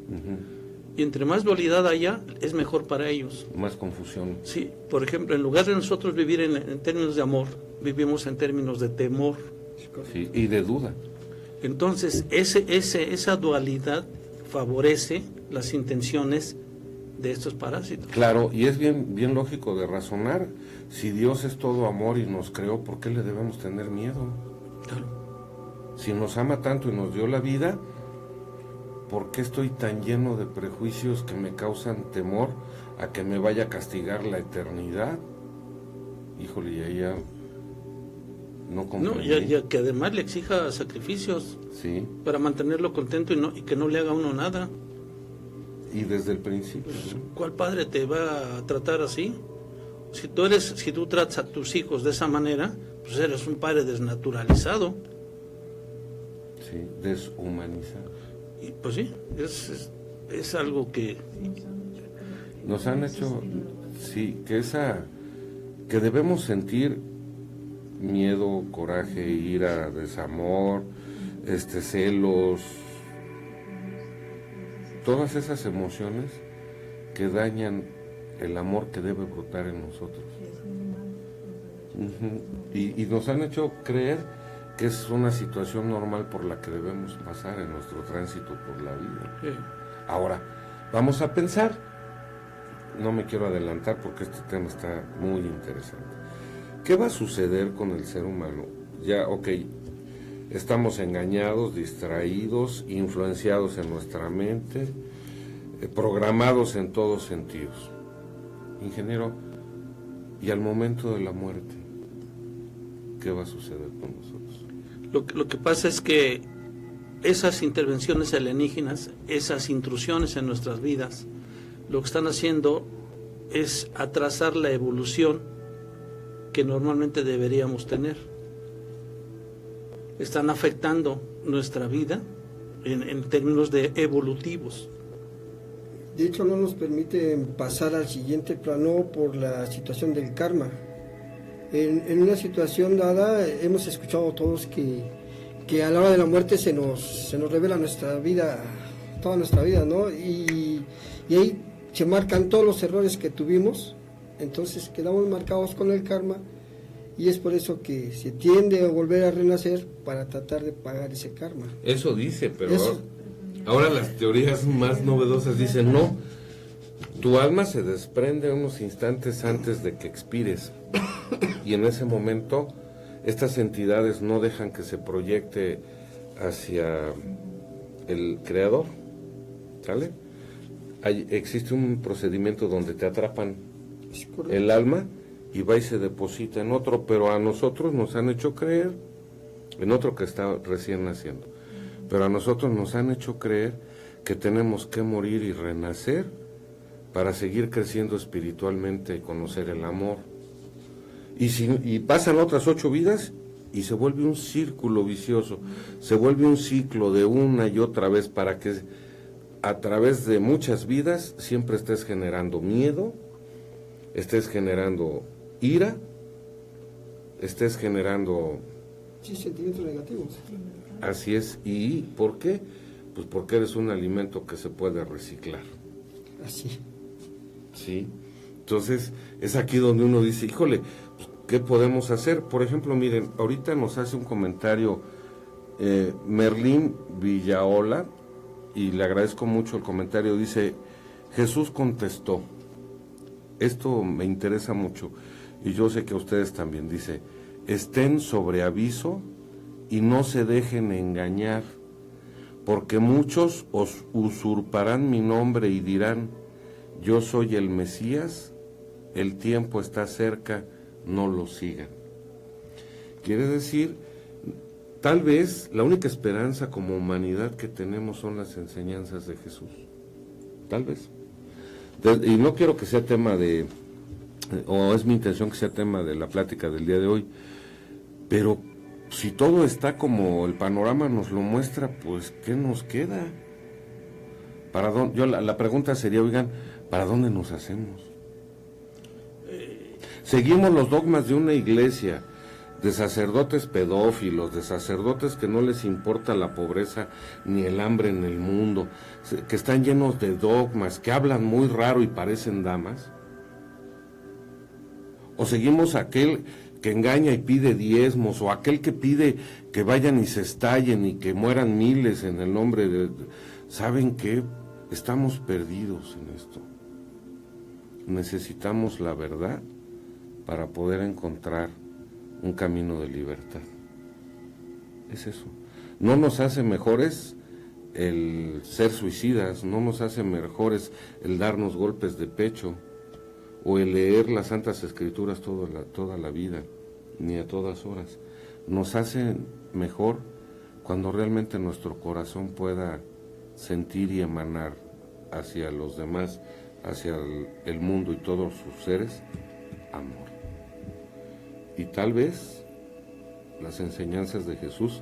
Uh-huh. Y entre más dualidad haya, es mejor para ellos. Más confusión. Sí, por ejemplo, en lugar de nosotros vivir en términos de amor, vivimos en términos de temor. Sí, y de duda. Entonces, esa dualidad favorece las intenciones de estos parásitos. Claro, y es bien lógico de razonar. Si Dios es todo amor y nos creó, ¿por qué le debemos tener miedo? Claro. Si nos ama tanto y nos dio la vida, ¿por qué estoy tan lleno de prejuicios que me causan temor a que me vaya a castigar la eternidad? Híjole, ya no comprendí. No, ya que además le exija sacrificios, sí, para mantenerlo contento y que no le haga uno nada. Y desde el principio. Pues, ¿cuál padre te va a tratar así? Si tú tratas a tus hijos de esa manera, pues eres un padre desnaturalizado. Sí, deshumanizado. Y pues sí, es algo que nos han hecho, sí, que debemos sentir miedo, coraje, ira, desamor, celos, todas esas emociones que dañan el amor que debe brotar en nosotros. Uh-huh. Y nos han hecho creer que es una situación normal por la que debemos pasar en nuestro tránsito por la vida. Sí. Ahora, vamos a pensar, no me quiero adelantar porque este tema está muy interesante. ¿Qué va a suceder con el ser humano? Ya, estamos engañados, distraídos, influenciados en nuestra mente, programados en todos sentidos. Ingeniero, y al momento de la muerte, ¿qué va a suceder con nosotros? Lo que pasa es que esas intervenciones alienígenas, esas intrusiones en nuestras vidas, lo que están haciendo es atrasar la evolución que normalmente deberíamos tener. Están afectando nuestra vida en términos de evolutivos. De hecho, no nos permiten pasar al siguiente plano por la situación del karma. En una situación dada, hemos escuchado todos que a la hora de la muerte se nos revela nuestra vida, toda nuestra vida, ¿no? Y ahí se marcan todos los errores que tuvimos, entonces quedamos marcados con el karma, y es por eso que se tiende a volver a renacer para tratar de pagar ese karma. Eso dice, pero ahora las teorías más novedosas dicen, no, tu alma se desprende unos instantes antes de que expires, y en ese momento estas entidades no dejan que se proyecte hacia el creador, ¿sale? Existe un procedimiento donde te atrapan el alma y va y se deposita en otro, pero a nosotros nos han hecho creer, en otro que está recién naciendo, pero a nosotros nos han hecho creer que tenemos que morir y renacer para seguir creciendo espiritualmente y conocer el amor. Y pasan otras 8 vidas y se vuelve un círculo vicioso, se vuelve un ciclo de una y otra vez, para que a través de muchas vidas siempre estés generando miedo, estés generando ira, estés generando... Sí, sentimientos negativos. Así es. ¿Y por qué? Pues porque eres un alimento que se puede reciclar. Así. Sí. Entonces, es aquí donde uno dice, híjole, pues, ¿qué podemos hacer? Por ejemplo, miren, ahorita nos hace un comentario Merlín Villaola, y le agradezco mucho el comentario. Dice, Jesús contestó, esto me interesa mucho, y yo sé que a ustedes también. Dice, estén sobre aviso y no se dejen engañar, porque muchos os usurparán mi nombre y dirán, yo soy el Mesías, el tiempo está cerca, no lo sigan. Quiere decir, tal vez la única esperanza como humanidad que tenemos son las enseñanzas de Jesús. Tal vez. Y no quiero que sea tema de, o es mi intención que sea tema de la plática del día de hoy, pero si todo está como el panorama nos lo muestra, pues ¿qué nos queda? ¿Para dónde? La pregunta sería, oigan, ¿para dónde nos hacemos? Seguimos los dogmas de una iglesia, de sacerdotes pedófilos, de sacerdotes que no les importa la pobreza ni el hambre en el mundo, que están llenos de dogmas, que hablan muy raro y parecen damas. O seguimos aquel que engaña y pide diezmos, o aquel que pide que vayan y se estallen y que mueran miles en el nombre de... ¿Saben qué? Estamos perdidos en esto. Necesitamos la verdad para poder encontrar un camino de libertad. Es eso. No nos hace mejores el ser suicidas, no nos hace mejores el darnos golpes de pecho o el leer las Santas Escrituras toda la vida, ni a todas horas. Nos hace mejor cuando realmente nuestro corazón pueda sentir y emanar hacia los demás, hacia el mundo y todos sus seres, amor. Y tal vez las enseñanzas de Jesús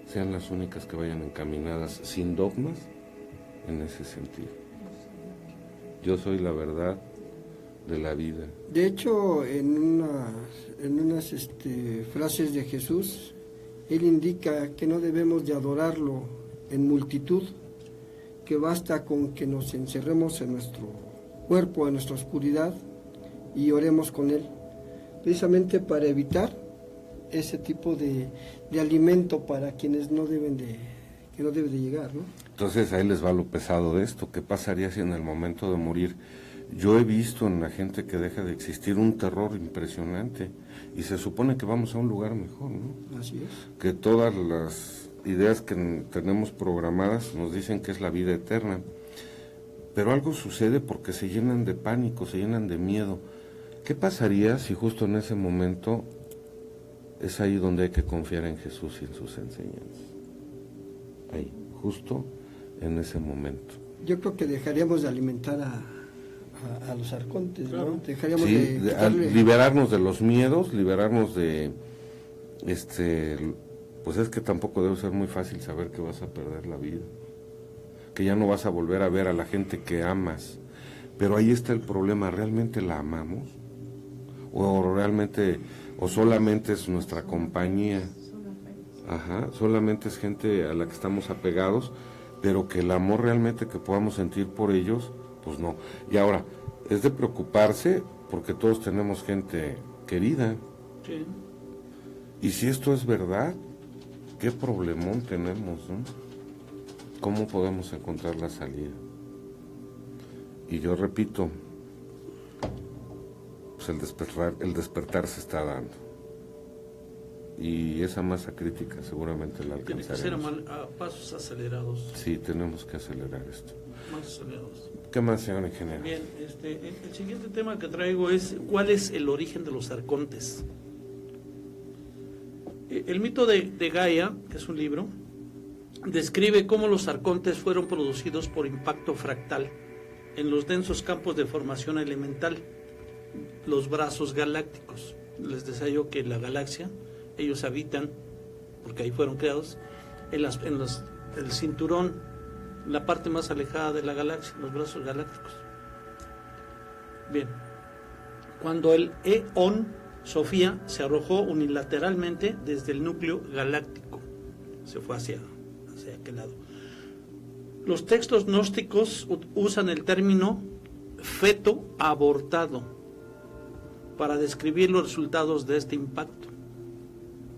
sean las únicas que vayan encaminadas sin dogmas en ese sentido. Yo soy la verdad de la vida. De hecho, en unas frases de Jesús, él indica que no debemos de adorarlo en multitud, que basta con que nos encerremos en nuestro cuerpo, en nuestra oscuridad, y oremos con él, precisamente para evitar ese tipo de alimento para quienes no deben de llegar, ¿no? Entonces ahí les va lo pesado de esto. ¿Qué pasaría si en el momento de morir? Yo he visto en la gente que deja de existir un terror impresionante, y se supone que vamos a un lugar mejor, ¿no? Así es. Que todas las ideas que tenemos programadas nos dicen que es la vida eterna, pero algo sucede porque se llenan de pánico, se llenan de miedo. ¿Qué pasaría si justo en ese momento es ahí donde hay que confiar en Jesús y en sus enseñanzas. Ahí, justo en ese momento. Yo creo que dejaríamos de alimentar a los arcontes, claro, ¿no? Dejaríamos Sí, de quitarle... liberarnos de los miedos, liberarnos de pues es que tampoco debe ser muy fácil saber que vas a perder la vida, que ya no vas a volver a ver a la gente que amas. Pero ahí está el problema, ¿realmente la amamos? ¿O realmente, o solamente es nuestra compañía? Ajá, solamente es gente a la que estamos apegados, pero que el amor realmente que podamos sentir por ellos, pues no. Y ahora, es de preocuparse porque todos tenemos gente querida. Sí. Y si esto es verdad, qué problemón tenemos, ¿no? ¿Cómo podemos encontrar la salida? Y yo repito, pues el despertar se está dando. Y esa masa crítica seguramente la Tiene que alcanzaremos. ser a pasos acelerados. Sí, tenemos que acelerar esto. Más acelerados. ¿Qué más, señor ingeniero? Bien, el siguiente tema que traigo es ¿cuál es el origen de los arcontes? El mito de Gaia, que es un libro, describe cómo los arcontes fueron producidos por impacto fractal en los densos campos de formación elemental, los brazos galácticos. Les decía yo que la galaxia, ellos habitan, porque ahí fueron creados, el cinturón, la parte más alejada de la galaxia, los brazos galácticos. Bien, cuando el Eón Sofía se arrojó unilateralmente desde el núcleo galáctico, se fue hacia aquel lado. Los textos gnósticos usan el término feto abortado para describir los resultados de este impacto.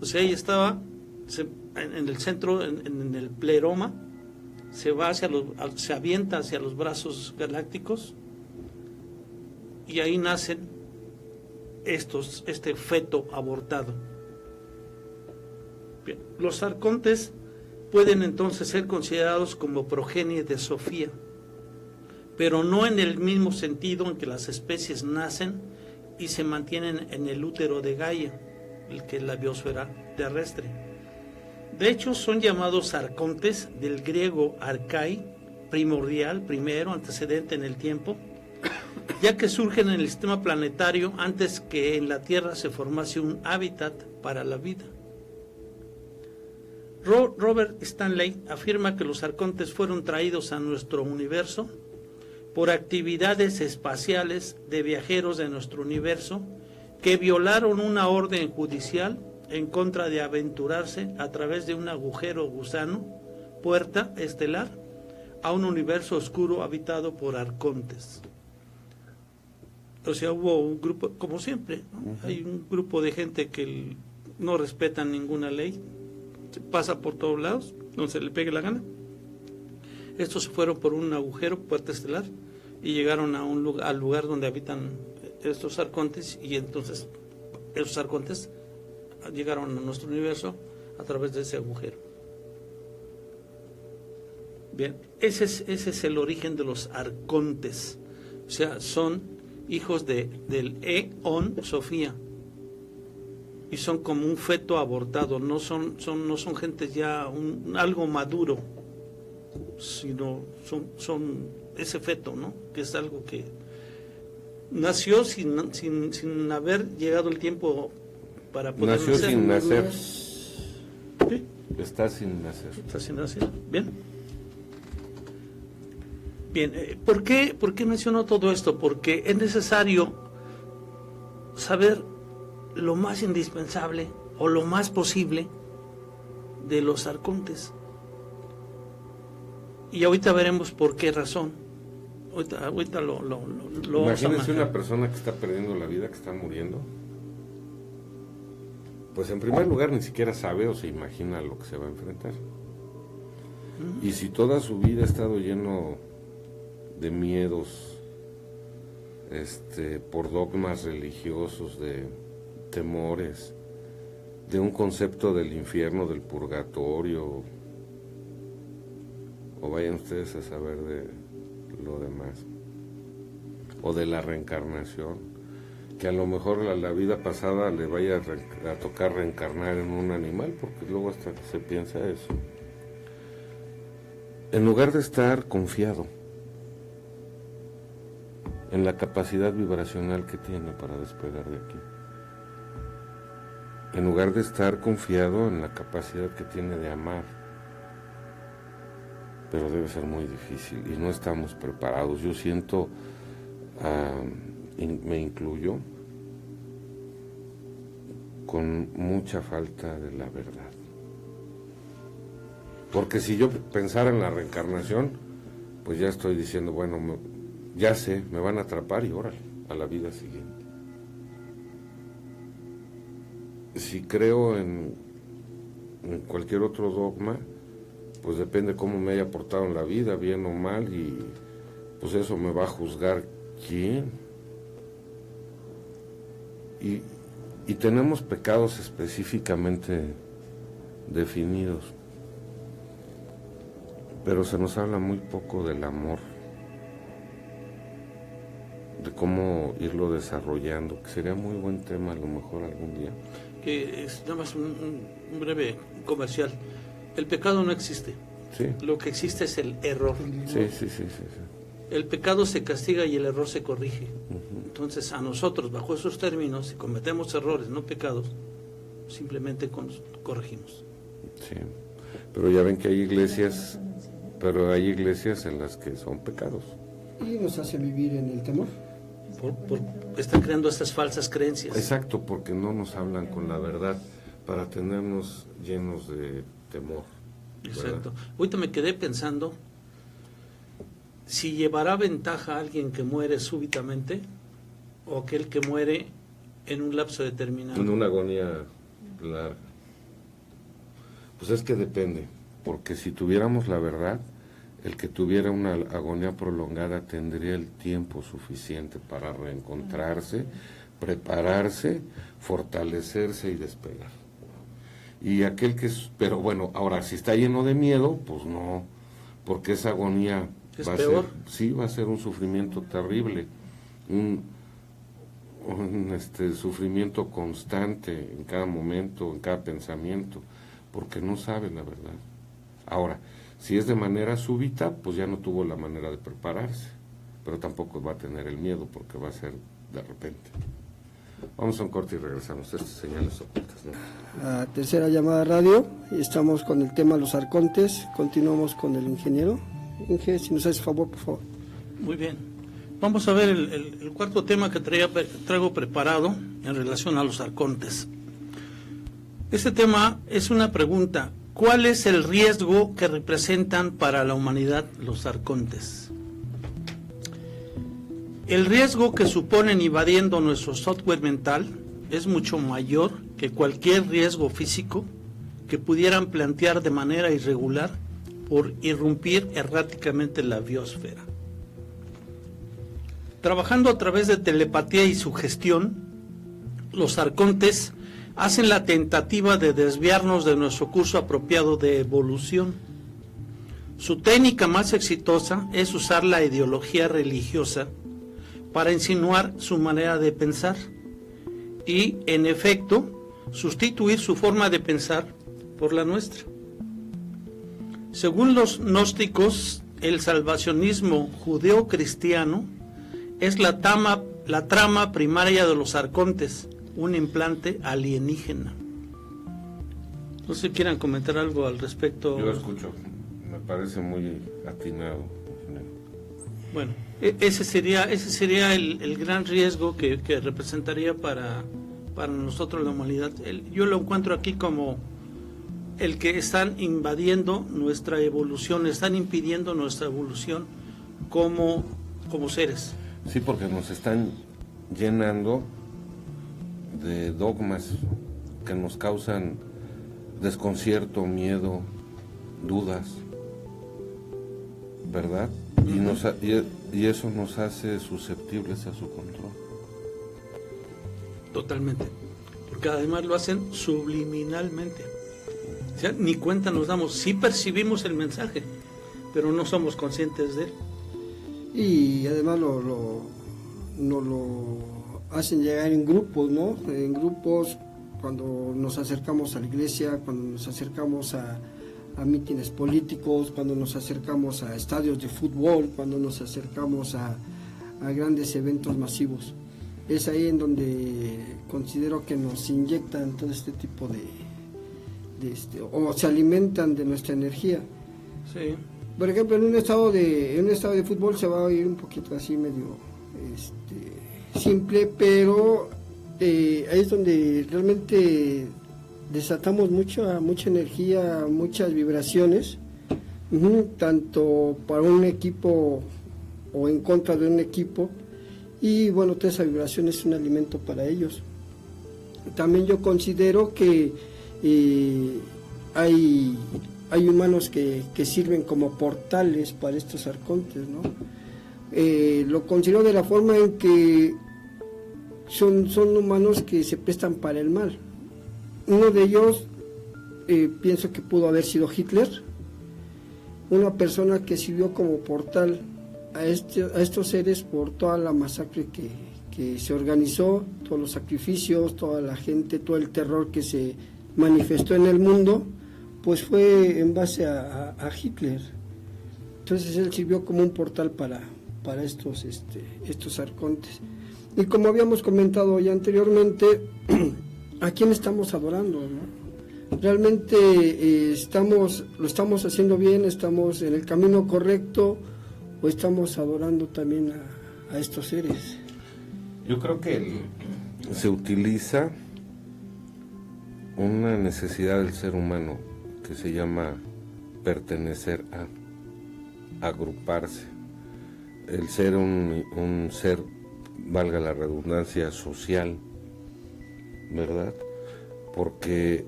O sea, ahí estaba en el centro, en el pleroma, se avienta hacia los brazos galácticos y ahí nacen este feto abortado. Bien, los arcontes pueden entonces ser considerados como progenie de Sofía, pero no en el mismo sentido en que las especies nacen y se mantienen en el útero de Gaia, el que es la biosfera terrestre. De hecho, son llamados arcontes del griego arcai, primordial, primero, antecedente en el tiempo, ya que surgen en el sistema planetario antes que en la Tierra se formase un hábitat para la vida. Robert Stanley afirma que los arcontes fueron traídos a nuestro universo por actividades espaciales de viajeros de nuestro universo que violaron una orden judicial en contra de aventurarse a través de un agujero gusano, puerta estelar, a un universo oscuro habitado por arcontes. O sea, hubo un grupo, como siempre, ¿no? Hay un grupo de gente que no respetan ninguna ley, se pasa por todos lados, donde se le pegue la gana. Estos se fueron por un agujero, puerta estelar, y llegaron a al lugar donde habitan estos arcontes, y entonces esos arcontes llegaron a nuestro universo a través de ese agujero. Bien, ese es el origen de los arcontes. O sea, son hijos del Eón Sofía, y son como un feto abortado, no son gentes ya algo maduro, sino son ese feto, ¿no? Que es algo que nació sin haber llegado el tiempo para poder nació nacer. Sin nacer. ¿Sí? Está sin nacer. Está sin nacer. Bien. Bien, ¿por qué menciono todo esto? Porque es necesario saber lo más indispensable o lo más posible de los arcontes. Y ahorita veremos por qué razón. Ahorita lo vamos a Imagínense manejar. una persona que está perdiendo la vida, que está muriendo. Pues en primer lugar ni siquiera sabe o se imagina lo que se va a enfrentar. Y si toda su vida ha estado lleno de miedos, por dogmas religiosos, de temores, de un concepto del infierno, del purgatorio, o vayan ustedes a saber de lo demás, o de la reencarnación. que a lo mejor la vida pasada le vaya a tocar reencarnar en un animal, porque luego hasta se piensa eso. En lugar de estar confiado en la capacidad vibracional que tiene para despegar de aquí, en lugar de estar confiado en la capacidad que tiene de amar, pero debe ser muy difícil y no estamos preparados. Yo siento, me incluyo, con mucha falta de la verdad. Porque si yo pensara en la reencarnación, pues ya estoy diciendo, bueno, ya sé, me van a atrapar y órale, a la vida siguiente. Si creo en cualquier otro dogma, pues depende cómo me haya portado en la vida, bien o mal, y pues eso me va a juzgar quién. Y tenemos pecados específicamente definidos, pero se nos habla muy poco del amor, de cómo irlo desarrollando, que sería muy buen tema a lo mejor algún día. Que es nada más un breve comercial. El pecado no existe. Sí. Lo que existe es el error. Sí. El pecado se castiga y el error se corrige. Entonces, a nosotros, bajo esos términos, si cometemos errores, no pecados, simplemente corregimos. Sí, pero ya ven que hay iglesias en las que son pecados. Y nos hace vivir en el temor. Están creando estas falsas creencias. Exacto, porque no nos hablan con la verdad para tenernos llenos de temor. Exacto. Ahorita me quedé pensando, si llevará ventaja a alguien que muere súbitamente o aquel que muere en un lapso determinado. En una agonía larga. Pues es que depende, porque si tuviéramos la verdad, el que tuviera una agonía prolongada tendría el tiempo suficiente para reencontrarse, prepararse, fortalecerse y despegar. Y aquel que es, pero bueno, ahora si está lleno de miedo, pues no, porque esa agonía ¿Es peor? Va a ser un sufrimiento terrible, un sufrimiento constante en cada momento, en cada pensamiento, porque no sabe la verdad. Ahora, si es de manera súbita, pues ya no tuvo la manera de prepararse, pero tampoco va a tener el miedo porque va a ser de repente. Vamos a un corte y regresamos. Estas señales ocultas, ¿no? La tercera llamada radio, y estamos con el tema los arcontes. Continuamos con el ingeniero. Inge, si nos haces favor, por favor. Muy bien. Vamos a ver el cuarto tema que traigo preparado en relación a los arcontes. Este tema es una pregunta. ¿Cuál es el riesgo que representan para la humanidad los arcontes? El riesgo que suponen invadiendo nuestro software mental es mucho mayor que cualquier riesgo físico que pudieran plantear de manera irregular por irrumpir erráticamente la biosfera. Trabajando a través de telepatía y sugestión, los arcontes hacen la tentativa de desviarnos de nuestro curso apropiado de evolución. Su técnica más exitosa es usar la ideología religiosa para insinuar su manera de pensar y, en efecto, sustituir su forma de pensar por la nuestra. Según los gnósticos, el salvacionismo judeo-cristiano es la trama primaria de los arcontes, un implante alienígena. No sé si quieran comentar algo al respecto. Yo lo escucho, me parece muy atinado. Bueno, ese sería el gran riesgo que representaría para nosotros la humanidad. Yo lo encuentro aquí como el que están invadiendo nuestra evolución, están impidiendo nuestra evolución como seres. Sí, porque nos están llenando de dogmas que nos causan desconcierto, miedo, dudas, ¿verdad? Y eso nos hace susceptibles a su control. Totalmente, porque además lo hacen subliminalmente. O sea, ni cuenta nos damos, sí percibimos el mensaje, pero no somos conscientes de él. Y además no lo hacen llegar en grupos, ¿no? En grupos, cuando nos acercamos a la iglesia, cuando nos acercamos a mítines políticos, cuando nos acercamos a estadios de fútbol, cuando nos acercamos a grandes eventos masivos. Es ahí en donde considero que nos inyectan todo este tipo o se alimentan de nuestra energía. Sí. Por ejemplo, en un estadio de fútbol se va a oír un poquito así medio simple, pero ahí es donde realmente desatamos mucha energía, muchas vibraciones, tanto para un equipo o en contra de un equipo, y bueno, toda esa vibración es un alimento para ellos. También yo considero que hay humanos que sirven como portales para estos arcontes, ¿no? Lo considero de la forma en que son humanos que se prestan para el mal. Uno de ellos pienso que pudo haber sido Hitler, una persona que sirvió como portal a estos seres por toda la masacre que se organizó, todos los sacrificios, toda la gente, todo el terror que se manifestó en el mundo, pues fue en base a Hitler. Entonces él sirvió como un portal para estos arcontes. Y como habíamos comentado ya anteriormente, ¿a quién estamos adorando, no? ¿Realmente lo estamos haciendo bien? ¿Estamos en el camino correcto? ¿O estamos adorando también a estos seres? Yo creo que se utiliza una necesidad del ser humano que se llama pertenecer a, agruparse, el ser un ser, valga la redundancia, social, ¿verdad? Porque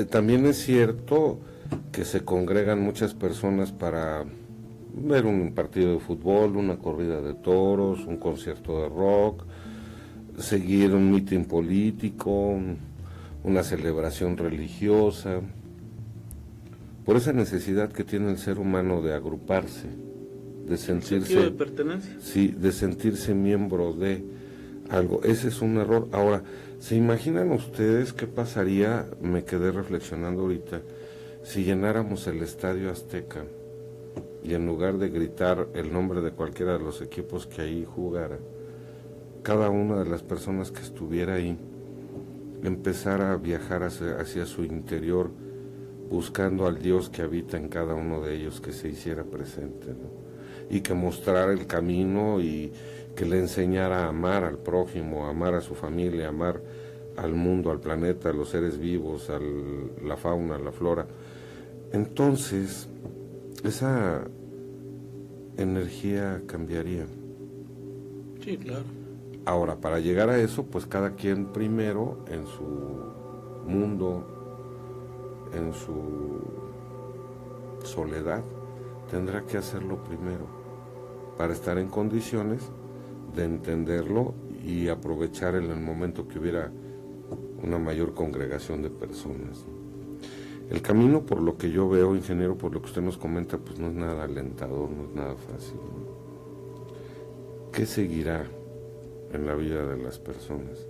también es cierto que se congregan muchas personas para ver un partido de fútbol, una corrida de toros, un concierto de rock, seguir un mitin político, una celebración religiosa, por esa necesidad que tiene el ser humano de agruparse, de sentirse, de pertenencia. Sí, de sentirse miembro de algo. Ese es un error. Ahora, ¿se imaginan ustedes qué pasaría? Me quedé reflexionando ahorita, si llenáramos el Estadio Azteca y en lugar de gritar el nombre de cualquiera de los equipos que ahí jugara, cada una de las personas que estuviera ahí empezara a viajar hacia su interior, buscando al Dios que habita en cada uno de ellos, que se hiciera presente, ¿no? Y que mostrara el camino y que le enseñara a amar al prójimo, a amar a su familia, a amar al mundo, al planeta, a los seres vivos, a la fauna, a la flora. Entonces, esa energía cambiaría. Sí, claro. Ahora, para llegar a eso, pues cada quien primero en su mundo, en su soledad, tendrá que hacerlo primero para estar en condiciones de entenderlo y aprovechar en el momento que hubiera una mayor congregación de personas. El camino, por lo que yo veo, ingeniero, por lo que usted nos comenta, pues no es nada alentador, no es nada fácil, ¿no? ¿Qué seguirá en la vida de las personas?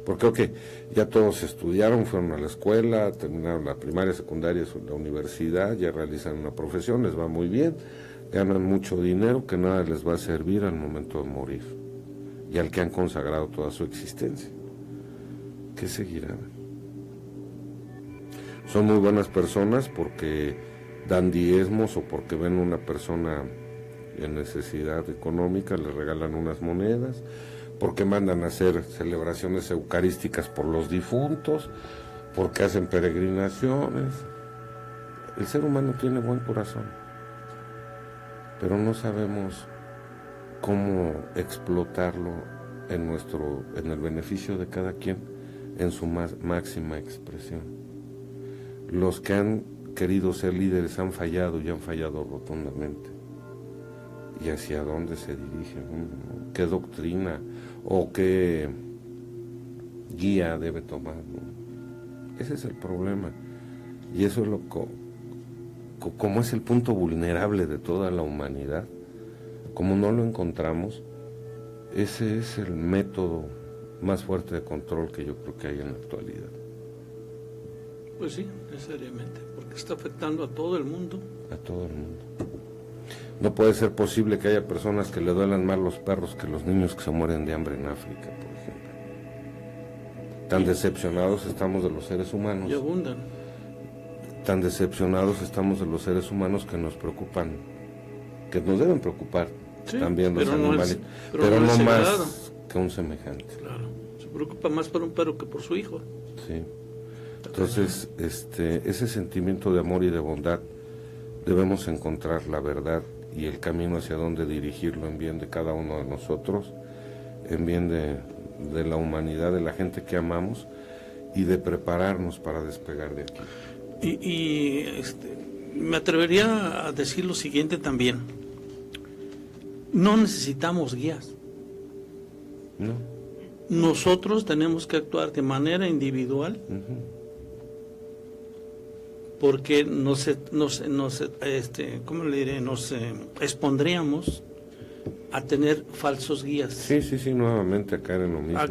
Porque, ya todos estudiaron, fueron a la escuela, terminaron la primaria, secundaria, la universidad, ya realizan una profesión, les va muy bien, ganan mucho dinero que nada les va a servir al momento de morir, y al que han consagrado toda su existencia. ¿Qué seguirá? Son muy buenas personas porque dan diezmos o porque ven una persona en necesidad económica, le regalan unas monedas, porque mandan a hacer celebraciones eucarísticas por los difuntos, porque hacen peregrinaciones. El ser humano tiene buen corazón, pero no sabemos cómo explotarlo en el beneficio de cada quien, en su máxima expresión. Los que han querido ser líderes han fallado y han fallado rotundamente. ¿Y hacia dónde se dirige uno? ¿Qué doctrina o qué guía debe tomar, ¿no? Ese es el problema, y eso es como es el punto vulnerable de toda la humanidad. Como no lo encontramos, ese es el método más fuerte de control que yo creo que hay en la actualidad. Pues sí, necesariamente, porque está afectando a todo el mundo. A todo el mundo. No puede ser posible que haya personas que le duelan más los perros que los niños que se mueren de hambre en África, por ejemplo. Tan decepcionados estamos de los seres humanos. Y abundan. Tan decepcionados estamos de los seres humanos que nos preocupan, que nos deben preocupar también los animales, pero no más que un semejante. Claro, se preocupa más por un perro que por su hijo. Sí. Entonces, ese sentimiento de amor y de bondad, debemos encontrar la verdad y el camino hacia donde dirigirlo en bien de cada uno de nosotros, en bien de la humanidad, de la gente que amamos, y de prepararnos para despegar de aquí. Me atrevería a decir lo siguiente también: no necesitamos guías. No. Nosotros tenemos que actuar de manera individual, porque ¿cómo le diré? Nos expondríamos a tener falsos guías. Sí, nuevamente a caer en lo mismo.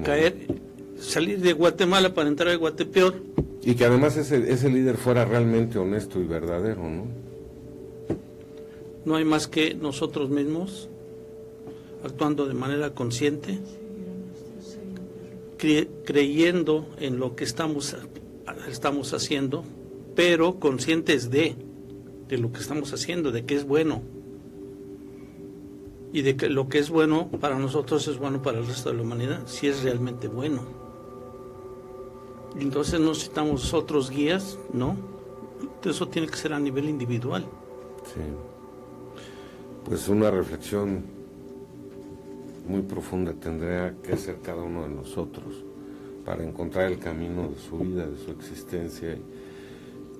Salir de Guatemala para entrar a Guatepeor. Y que además ese líder fuera realmente honesto y verdadero, ¿no? No hay más que nosotros mismos, actuando de manera consciente, creyendo en lo que estamos haciendo, pero conscientes de lo que estamos haciendo, de que es bueno, y de que lo que es bueno para nosotros es bueno para el resto de la humanidad, si es realmente bueno. Entonces no necesitamos otros guías, ¿no? Eso tiene que ser a nivel individual. Sí. Pues una reflexión muy profunda tendría que hacer cada uno de nosotros para encontrar el camino de su vida, de su existencia,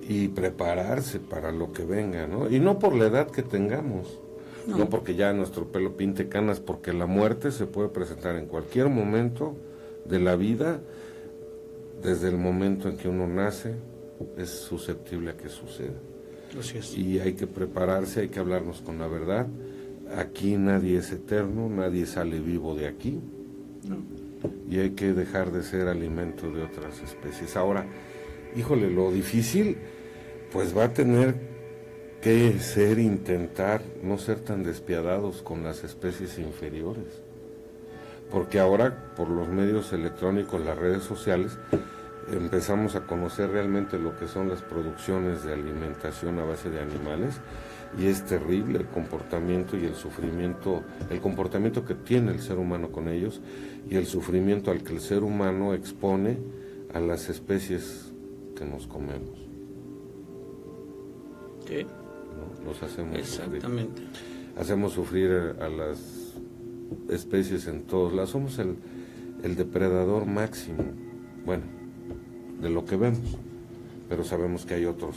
y prepararse para lo que venga, ¿no? Y no por la edad que tengamos, no porque ya nuestro pelo pinte canas, porque la muerte se puede presentar en cualquier momento de la vida. Desde el momento en que uno nace es susceptible a que suceda. Así es. Y hay que prepararse, hay que hablarnos con la verdad. Aquí nadie es eterno, nadie sale vivo de aquí. No. Y hay que dejar de ser alimento de otras especies. Ahora, híjole, lo difícil pues va a tener que ser intentar no ser tan despiadados con las especies inferiores. Porque ahora, por los medios electrónicos, las redes sociales, empezamos a conocer realmente lo que son las producciones de alimentación a base de animales, y es terrible el comportamiento y el sufrimiento, el comportamiento que tiene el ser humano con ellos, y el sufrimiento al que el ser humano expone a las especies que nos comemos. ¿Qué? ¿No? Los hacemos exactamente sufrir. Hacemos sufrir a las especies en todos lados. Somos el depredador máximo, bueno, de lo que vemos, pero sabemos que hay otros.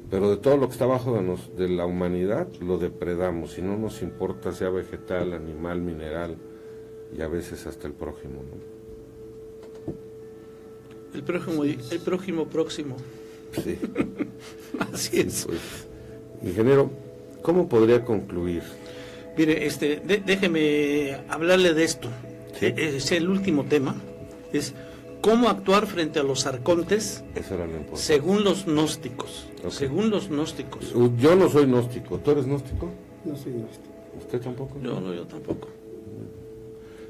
Pero de todo lo que está abajo de la humanidad lo depredamos, y no nos importa sea vegetal, animal, mineral, y a veces hasta el prójimo, ¿no? El próximo. Sí. Así es. Pues, ingeniero, ¿cómo podría concluir? Mire, déjeme hablarle de esto. ¿Sí? Es el último tema. Es cómo actuar frente a los arcontes. Eso era lo importante. Según los gnósticos. Okay. Según los gnósticos. Yo no soy gnóstico. ¿Tú eres gnóstico? No soy gnóstico. ¿Usted tampoco? Yo tampoco.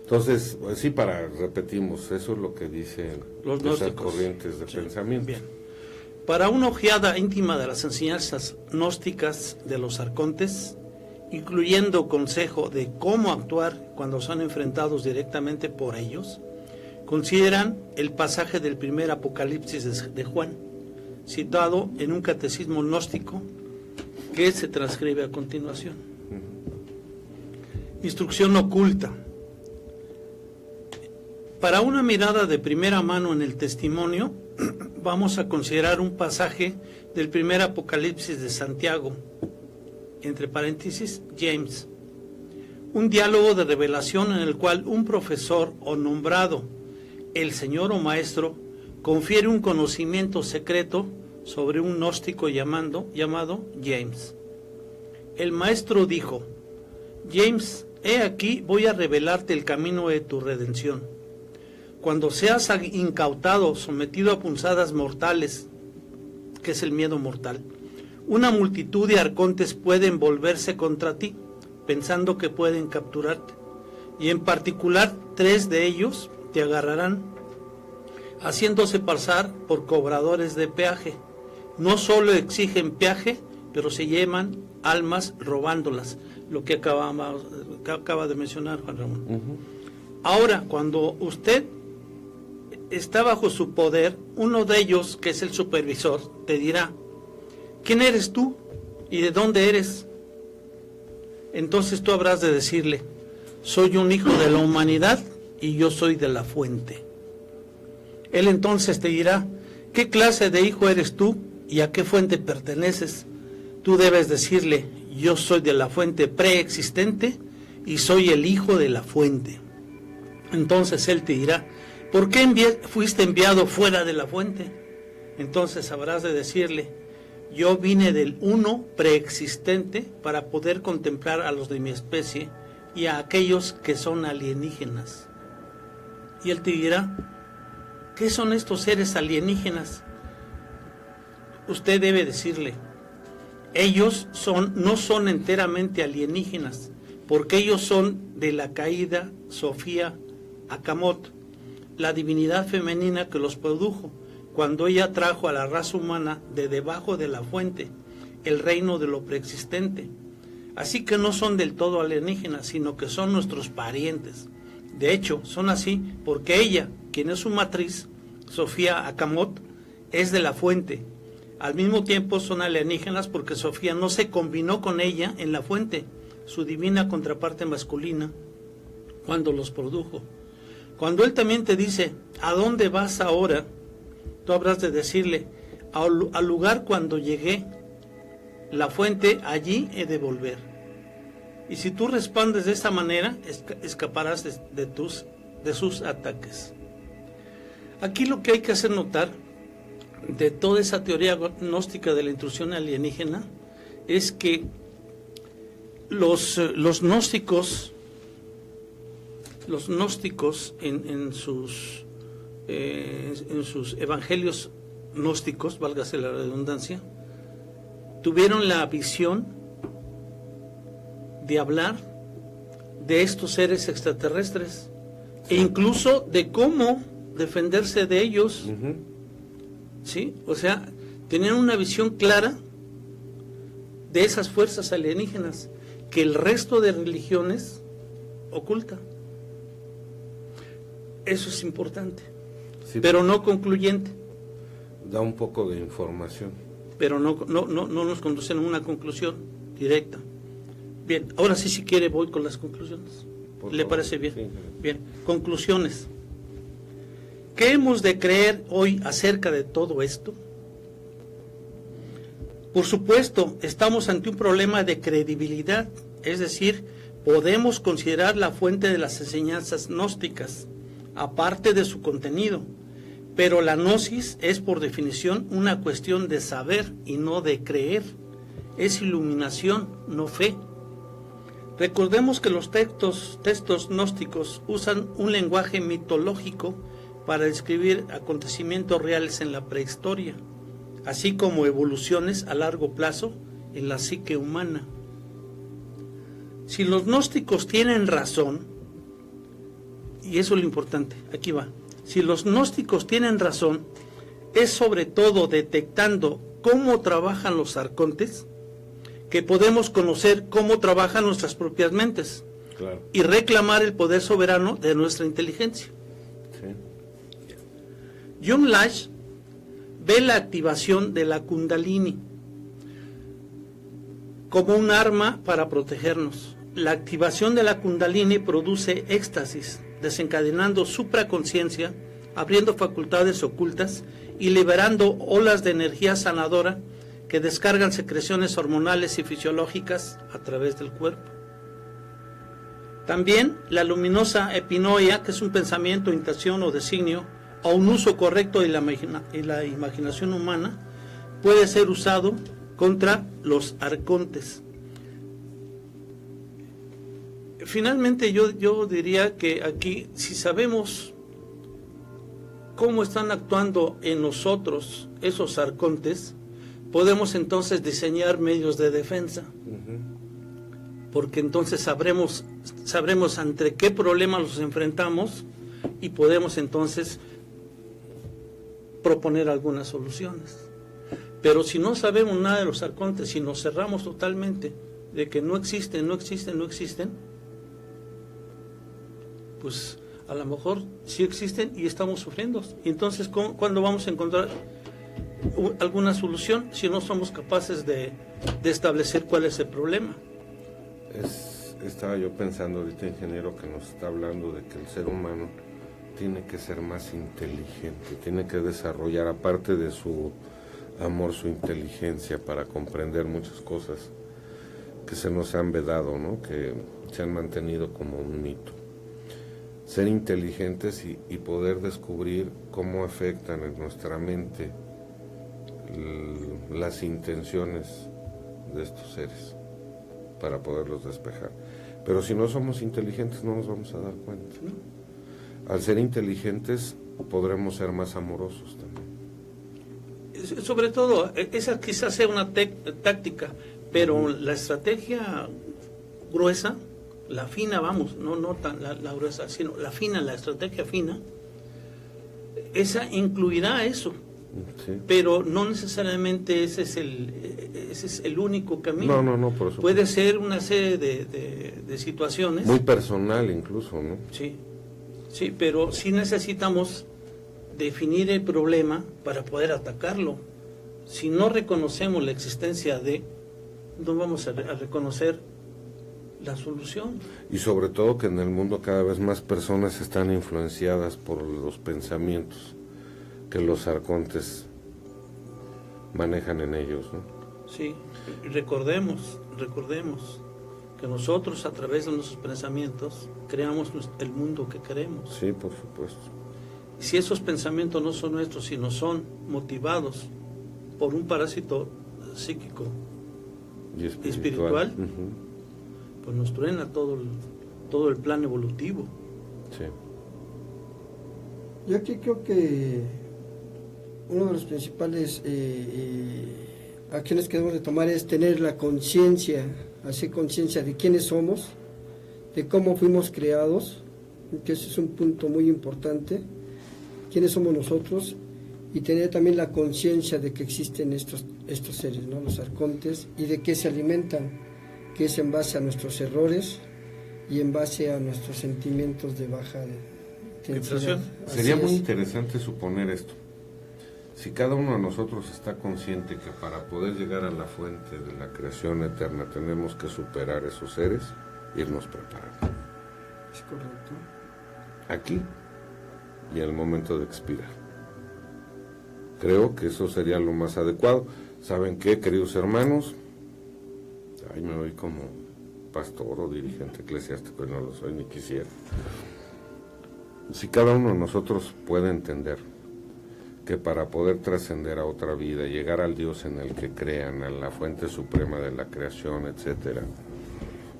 Entonces, pues sí, repetimos, eso es lo que dicen los esas gnósticos. corrientes de pensamiento. Bien. Para una ojeada íntima de las enseñanzas gnósticas de los arcontes, incluyendo consejo de cómo actuar cuando son enfrentados directamente por ellos, consideran el pasaje del primer Apocalipsis de Juan, citado en un catecismo gnóstico que se transcribe a continuación. Instrucción oculta. Para una mirada de primera mano en el testimonio, vamos a considerar un pasaje del primer Apocalipsis de Santiago, entre paréntesis, James, un diálogo de revelación en el cual un profesor o nombrado el señor o maestro confiere un conocimiento secreto sobre un gnóstico llamado James. El maestro dijo: James, he aquí voy a revelarte el camino de tu redención. Cuando seas incautado, sometido a punzadas mortales, que es el miedo mortal, una multitud de arcontes pueden volverse contra ti, pensando que pueden capturarte, y en particular 3 de ellos te agarrarán, haciéndose pasar por cobradores de peaje. No solo exigen peaje, pero se llevan almas robándolas, lo que acaba de mencionar Juan Ramón. Ahora, cuando usted está bajo su poder, uno de ellos, que es el supervisor, te dirá: ¿quién eres tú y de dónde eres? Entonces tú habrás de decirle: soy un hijo de la humanidad y yo soy de la fuente. Él entonces te dirá: ¿qué clase de hijo eres tú y a qué fuente perteneces? Tú debes decirle: yo soy de la fuente preexistente y soy el hijo de la fuente. Entonces él te dirá: ¿por qué fuiste enviado fuera de la fuente? Entonces habrás de decirle: yo vine del uno preexistente para poder contemplar a los de mi especie y a aquellos que son alienígenas. Y él te dirá: ¿qué son estos seres alienígenas? Usted debe decirle: ellos no son enteramente alienígenas, porque ellos son de la caída Sofía Akamot, la divinidad femenina que los produjo, cuando ella trajo a la raza humana de debajo de la fuente, el reino de lo preexistente. Así que no son del todo alienígenas, sino que son nuestros parientes. De hecho, son así porque ella, quien es su matriz, Sofía Akamot, es de la fuente. Al mismo tiempo son alienígenas porque Sofía no se combinó con ella en la fuente, su divina contraparte masculina, cuando los produjo. Cuando él también te dice: ¿a dónde vas ahora?, tú habrás de decirle: al lugar cuando llegué, la fuente, allí he de volver. Y si tú respondes de esta manera, escaparás de sus ataques. Aquí lo que hay que hacer notar de toda esa teoría gnóstica de la intrusión alienígena es que los gnósticos en sus evangelios gnósticos, válgase la redundancia, tuvieron la visión de hablar de estos seres extraterrestres e incluso de cómo defenderse de ellos. ¿Sí? O sea, tenían una visión clara de esas fuerzas alienígenas que el resto de religiones oculta. Eso es importante, sí, pero no concluyente. Da un poco de información, pero no nos conducen a una conclusión directa. Bien, ahora sí, si quiere, voy con las conclusiones. ¿Le parece bien? Sí. Bien, conclusiones. ¿Qué hemos de creer hoy acerca de todo esto? Por supuesto, estamos ante un problema de credibilidad, es decir, podemos considerar la fuente de las enseñanzas gnósticas, aparte de su contenido, pero la gnosis es por definición una cuestión de saber y no de creer, es iluminación, no fe. Recordemos que los textos gnósticos usan un lenguaje mitológico para describir acontecimientos reales en la prehistoria, así como evoluciones a largo plazo en la psique humana. Si los gnósticos tienen razón, y eso es lo importante, aquí va, si los gnósticos tienen razón, es sobre todo detectando cómo trabajan los arcontes, que podemos conocer cómo trabajan nuestras propias mentes, claro, y reclamar el poder soberano de nuestra inteligencia. Sí. John Lash ve la activación de la Kundalini como un arma para protegernos. La activación de la Kundalini produce éxtasis, desencadenando supraconciencia, abriendo facultades ocultas y liberando olas de energía sanadora que descargan secreciones hormonales y fisiológicas a través del cuerpo. También la luminosa epinoia, que es un pensamiento, intención o designio, o un uso correcto de la imaginación humana, puede ser usado contra los arcontes. finalmente yo diría que aquí, si sabemos cómo están actuando en nosotros esos arcontes, podemos entonces diseñar medios de defensa. Porque entonces sabremos ante qué problemas los enfrentamos y podemos entonces proponer algunas soluciones. Pero si no sabemos nada de los arcontes, si nos cerramos totalmente de que no existen, pues a lo mejor sí existen y estamos sufriendo. Y entonces, ¿cuándo vamos a encontrar alguna solución si no somos capaces de establecer cuál es el problema? Estaba yo pensando ahorita, ingeniero, que nos está hablando de que el ser humano tiene que ser más inteligente, tiene que desarrollar, aparte de su amor, su inteligencia para comprender muchas cosas que se nos han vedado, ¿no? Que se han mantenido como un mito. Ser inteligentes y poder descubrir cómo afectan en nuestra mente las intenciones de estos seres para poderlos despejar. Pero si no somos inteligentes no nos vamos a dar cuenta, ¿no? Al ser inteligentes podremos ser más amorosos también. Sobre todo, esa quizás sea una táctica, pero la estrategia gruesa, la fina, vamos, no tan la gruesa, sino la fina, la estrategia fina, esa incluirá eso. Sí. Pero no necesariamente ese es el único camino. No, por eso. Puede ser una serie de situaciones. Muy personal incluso, ¿no? Sí, pero sí necesitamos definir el problema para poder atacarlo. Si no reconocemos la existencia no vamos a reconocer la solución. Y sobre todo que en el mundo cada vez más personas están influenciadas por los pensamientos que los arcontes manejan en ellos, ¿no? Sí, recordemos que nosotros a través de nuestros pensamientos creamos el mundo que queremos. Sí, por supuesto. Si esos pensamientos no son nuestros, sino son motivados por un parásito psíquico y espiritual, pues nos truena todo el plan evolutivo. Sí. Yo aquí creo que uno de los principales acciones que debemos de tomar es tener la conciencia, hacer conciencia de quiénes somos, de cómo fuimos creados, que ese es un punto muy importante, quiénes somos nosotros, y tener también la conciencia de que existen estos seres, ¿no? Los arcontes, y de qué se alimentan, que es en base a nuestros errores y en base a nuestros sentimientos de baja intensidad. Sería muy interesante suponer esto. Si cada uno de nosotros está consciente que para poder llegar a la fuente de la creación eterna tenemos que superar esos seres, irnos preparando. Es correcto. Aquí y al momento de expirar. Creo que eso sería lo más adecuado. ¿Saben qué, queridos hermanos? Ay, me voy como pastor o dirigente eclesiástico, y no lo soy ni quisiera. Si cada uno de nosotros puede entender que para poder trascender a otra vida, llegar al Dios en el que crean, a la fuente suprema de la creación, etcétera,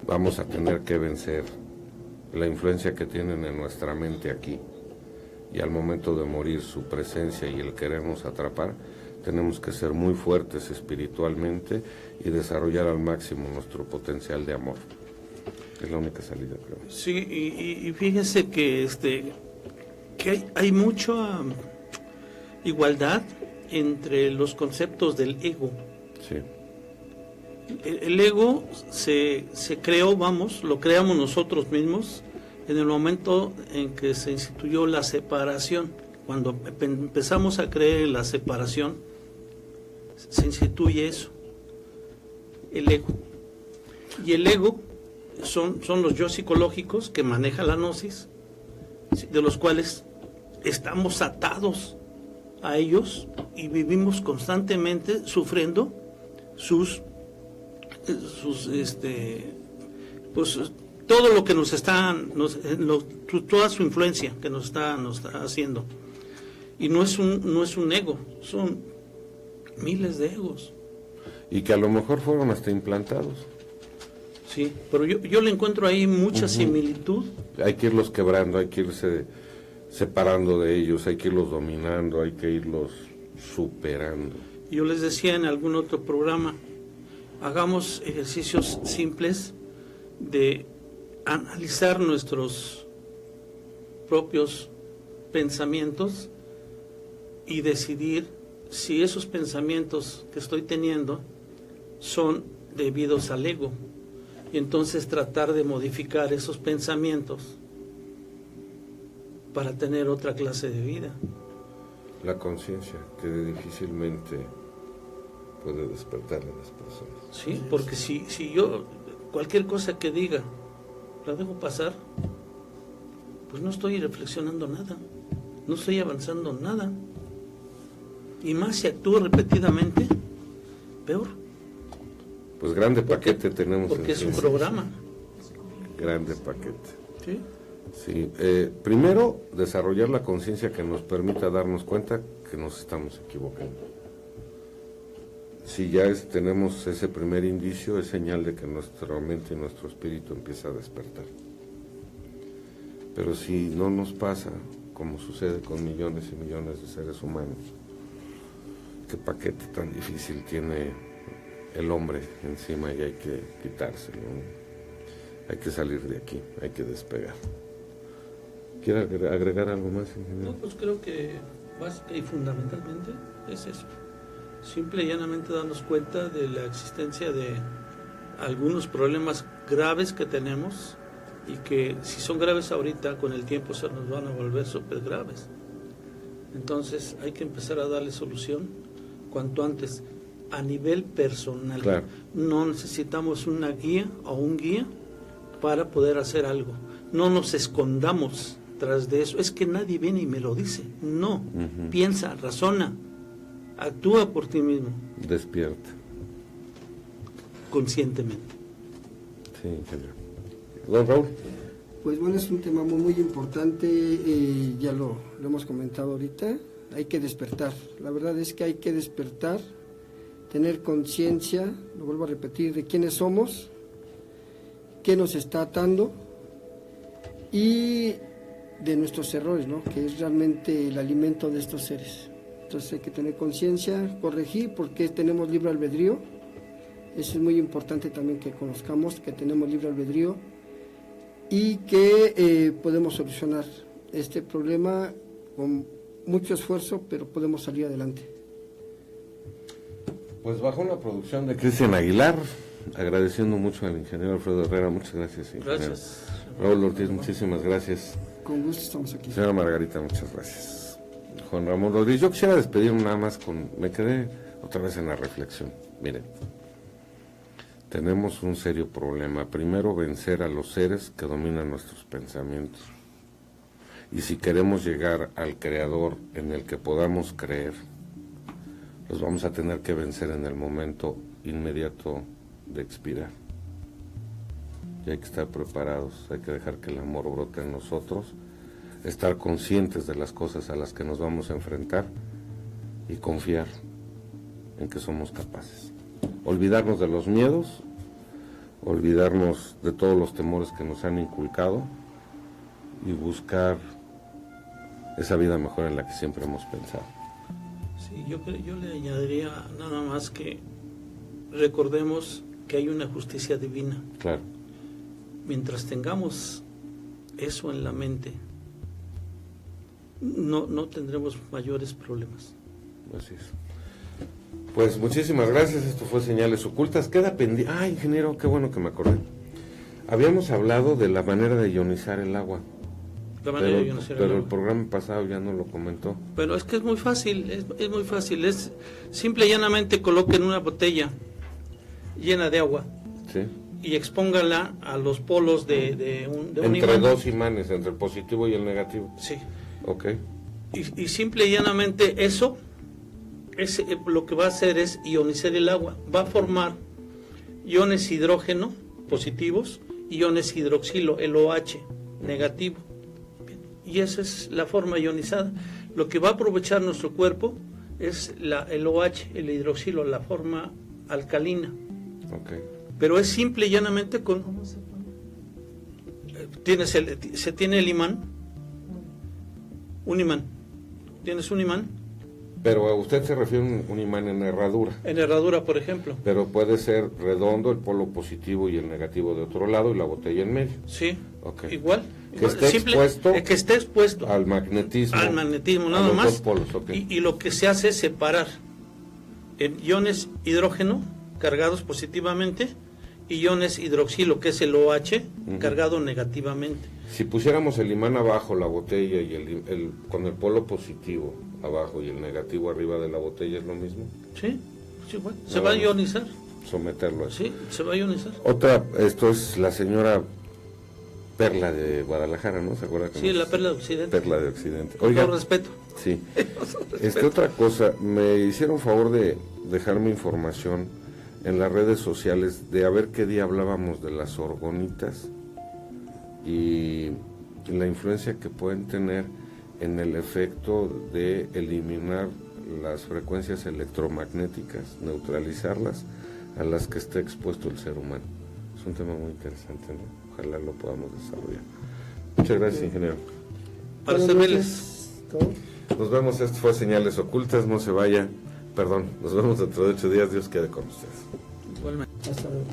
vamos a tener que vencer la influencia que tienen en nuestra mente aquí, y al momento de morir su presencia y el querernos atrapar, tenemos que ser muy fuertes espiritualmente y desarrollar al máximo nuestro potencial de amor. Es la única salida, creo. Sí, y fíjese que hay mucha igualdad entre los conceptos del ego. Sí. El ego se creó, lo creamos nosotros mismos en el momento en que se instituyó la separación. Cuando empezamos a creer en la separación, se instituye eso, el ego. Y el ego son los yo psicológicos que maneja la gnosis, de los cuales estamos atados a ellos y vivimos constantemente sufriendo pues todo lo que toda su influencia que nos está haciendo. Y no es un ego, son miles de egos. Y que a lo mejor fueron hasta implantados. Sí, pero yo le encuentro ahí mucha similitud. Hay que irlos quebrando, hay que irse separando de ellos, hay que irlos dominando, hay que irlos superando. Yo les decía en algún otro programa, hagamos ejercicios simples de analizar nuestros propios pensamientos y decidir si esos pensamientos que estoy teniendo son debidos al ego, y entonces tratar de modificar esos pensamientos para tener otra clase de vida. La conciencia que difícilmente puede despertar en las personas. Sí, porque si yo cualquier cosa que diga la dejo pasar, pues no estoy reflexionando nada, no estoy avanzando nada. Y más si actúo repetidamente, peor. Pues grande paquete tenemos. Porque es un programa. Grande paquete. Sí. Sí. Primero, desarrollar la conciencia que nos permita darnos cuenta que nos estamos equivocando. Si ya tenemos ese primer indicio, es señal de que nuestra mente y nuestro espíritu empieza a despertar. Pero si no nos pasa, como sucede con millones y millones de seres humanos, qué paquete tan difícil tiene el hombre encima y hay que quitárselo. Hay que salir de aquí, hay que despegar. ¿Quiere agregar algo más, ingeniero? No, pues creo que básica y fundamentalmente es eso. Simple y llanamente darnos cuenta de la existencia de algunos problemas graves que tenemos y que si son graves ahorita, con el tiempo se nos van a volver súper graves. Entonces hay que empezar a darle solución cuanto antes a nivel personal. Claro. No necesitamos una guía o un guía para poder hacer algo. No nos escondamos tras de eso. Es que nadie viene y me lo dice. No. Piensa, razona, actúa por ti mismo. Despierta. Conscientemente. Sí, ingeniero. Don Raúl. Pues bueno, es un tema muy importante, ya lo hemos comentado ahorita. Hay que despertar. La verdad es que hay que despertar, tener conciencia, lo vuelvo a repetir, de quiénes somos, qué nos está atando y de nuestros errores, ¿no? Que es realmente el alimento de estos seres. Entonces hay que tener conciencia, corregir, porque tenemos libre albedrío. Eso es muy importante también que conozcamos, que tenemos libre albedrío y que podemos solucionar este problema con mucho esfuerzo, pero podemos salir adelante. Pues bajo una producción de Cristian Aguilar, agradeciendo mucho al ingeniero Alfredo Herrera. Muchas gracias, ingeniero. Gracias. Raúl Ortiz, muchísimas gracias. Con gusto estamos aquí. Señora Margarita, muchas gracias. Juan Ramón Rodríguez, yo quisiera despedirme nada más me quedé otra vez en la reflexión. Miren, tenemos un serio problema. Primero, vencer a los seres que dominan nuestros pensamientos. Y si queremos llegar al Creador en el que podamos creer, los vamos a tener que vencer en el momento inmediato de expirar. Y hay que estar preparados, hay que dejar que el amor brote en nosotros, estar conscientes de las cosas a las que nos vamos a enfrentar y confiar en que somos capaces. Olvidarnos de los miedos, olvidarnos de todos los temores que nos han inculcado y buscar esa vida mejor en la que siempre hemos pensado. Sí, yo le añadiría nada más que recordemos que hay una justicia divina. Claro. Mientras tengamos eso en la mente, no tendremos mayores problemas. Así es. Pues muchísimas gracias, esto fue Señales Ocultas. Queda pendiente. Ah, ingeniero, qué bueno que me acordé. Habíamos hablado de la manera de ionizar el agua. Pero el programa pasado ya no lo comentó. Pero es que es muy fácil, es muy fácil. Es simple y llanamente coloquen una botella llena de agua. Sí. Y expóngala a los polos de un entre imán. Dos imanes, entre el positivo y el negativo. Sí. Ok. Y simple y llanamente eso, lo que va a hacer es ionizar el agua. Va a formar iones hidrógeno positivos y iones hidroxilo, el OH negativo. Bien. Y esa es la forma ionizada. Lo que va a aprovechar nuestro cuerpo es el OH, el hidroxilo, la forma alcalina. Ok. pero es simple y llanamente con... se tiene el imán, un imán, tienes un imán. Pero a usted se refiere a un imán en herradura. En herradura, por ejemplo. Pero puede ser redondo, el polo positivo y el negativo de otro lado y la botella en medio. Sí, okay. igual. Que esté expuesto, que esté expuesto al magnetismo. Al magnetismo, nada los más. Dos polos, okay. Y lo que se hace es separar iones hidrógeno cargados positivamente y iones hidroxilo, que es el OH, cargado negativamente. Si pusiéramos el imán abajo, la botella, y con el polo positivo abajo y el negativo arriba de la botella, ¿es lo mismo? Sí, bueno, se va a ionizar. Someterlo a eso. Sí, se va a ionizar. Esto es la señora Perla de Guadalajara, ¿no? ¿Se acuerda? Sí, la Perla de Occidente. Perla de Occidente. Oiga, con respeto. Sí. Otra cosa, me hicieron favor de dejarme información en las redes sociales de a ver qué día hablábamos de las orgonitas y la influencia que pueden tener en el efecto de eliminar las frecuencias electromagnéticas, neutralizarlas a las que está expuesto el ser humano. Es un tema muy interesante, ¿no? Ojalá lo podamos desarrollar. Muchas gracias, ingeniero. Para servirles. Nos vemos, esto fue Señales Ocultas, no se vaya, nos vemos dentro de 8 días, Dios quede con ustedes. Igualmente. Hasta luego.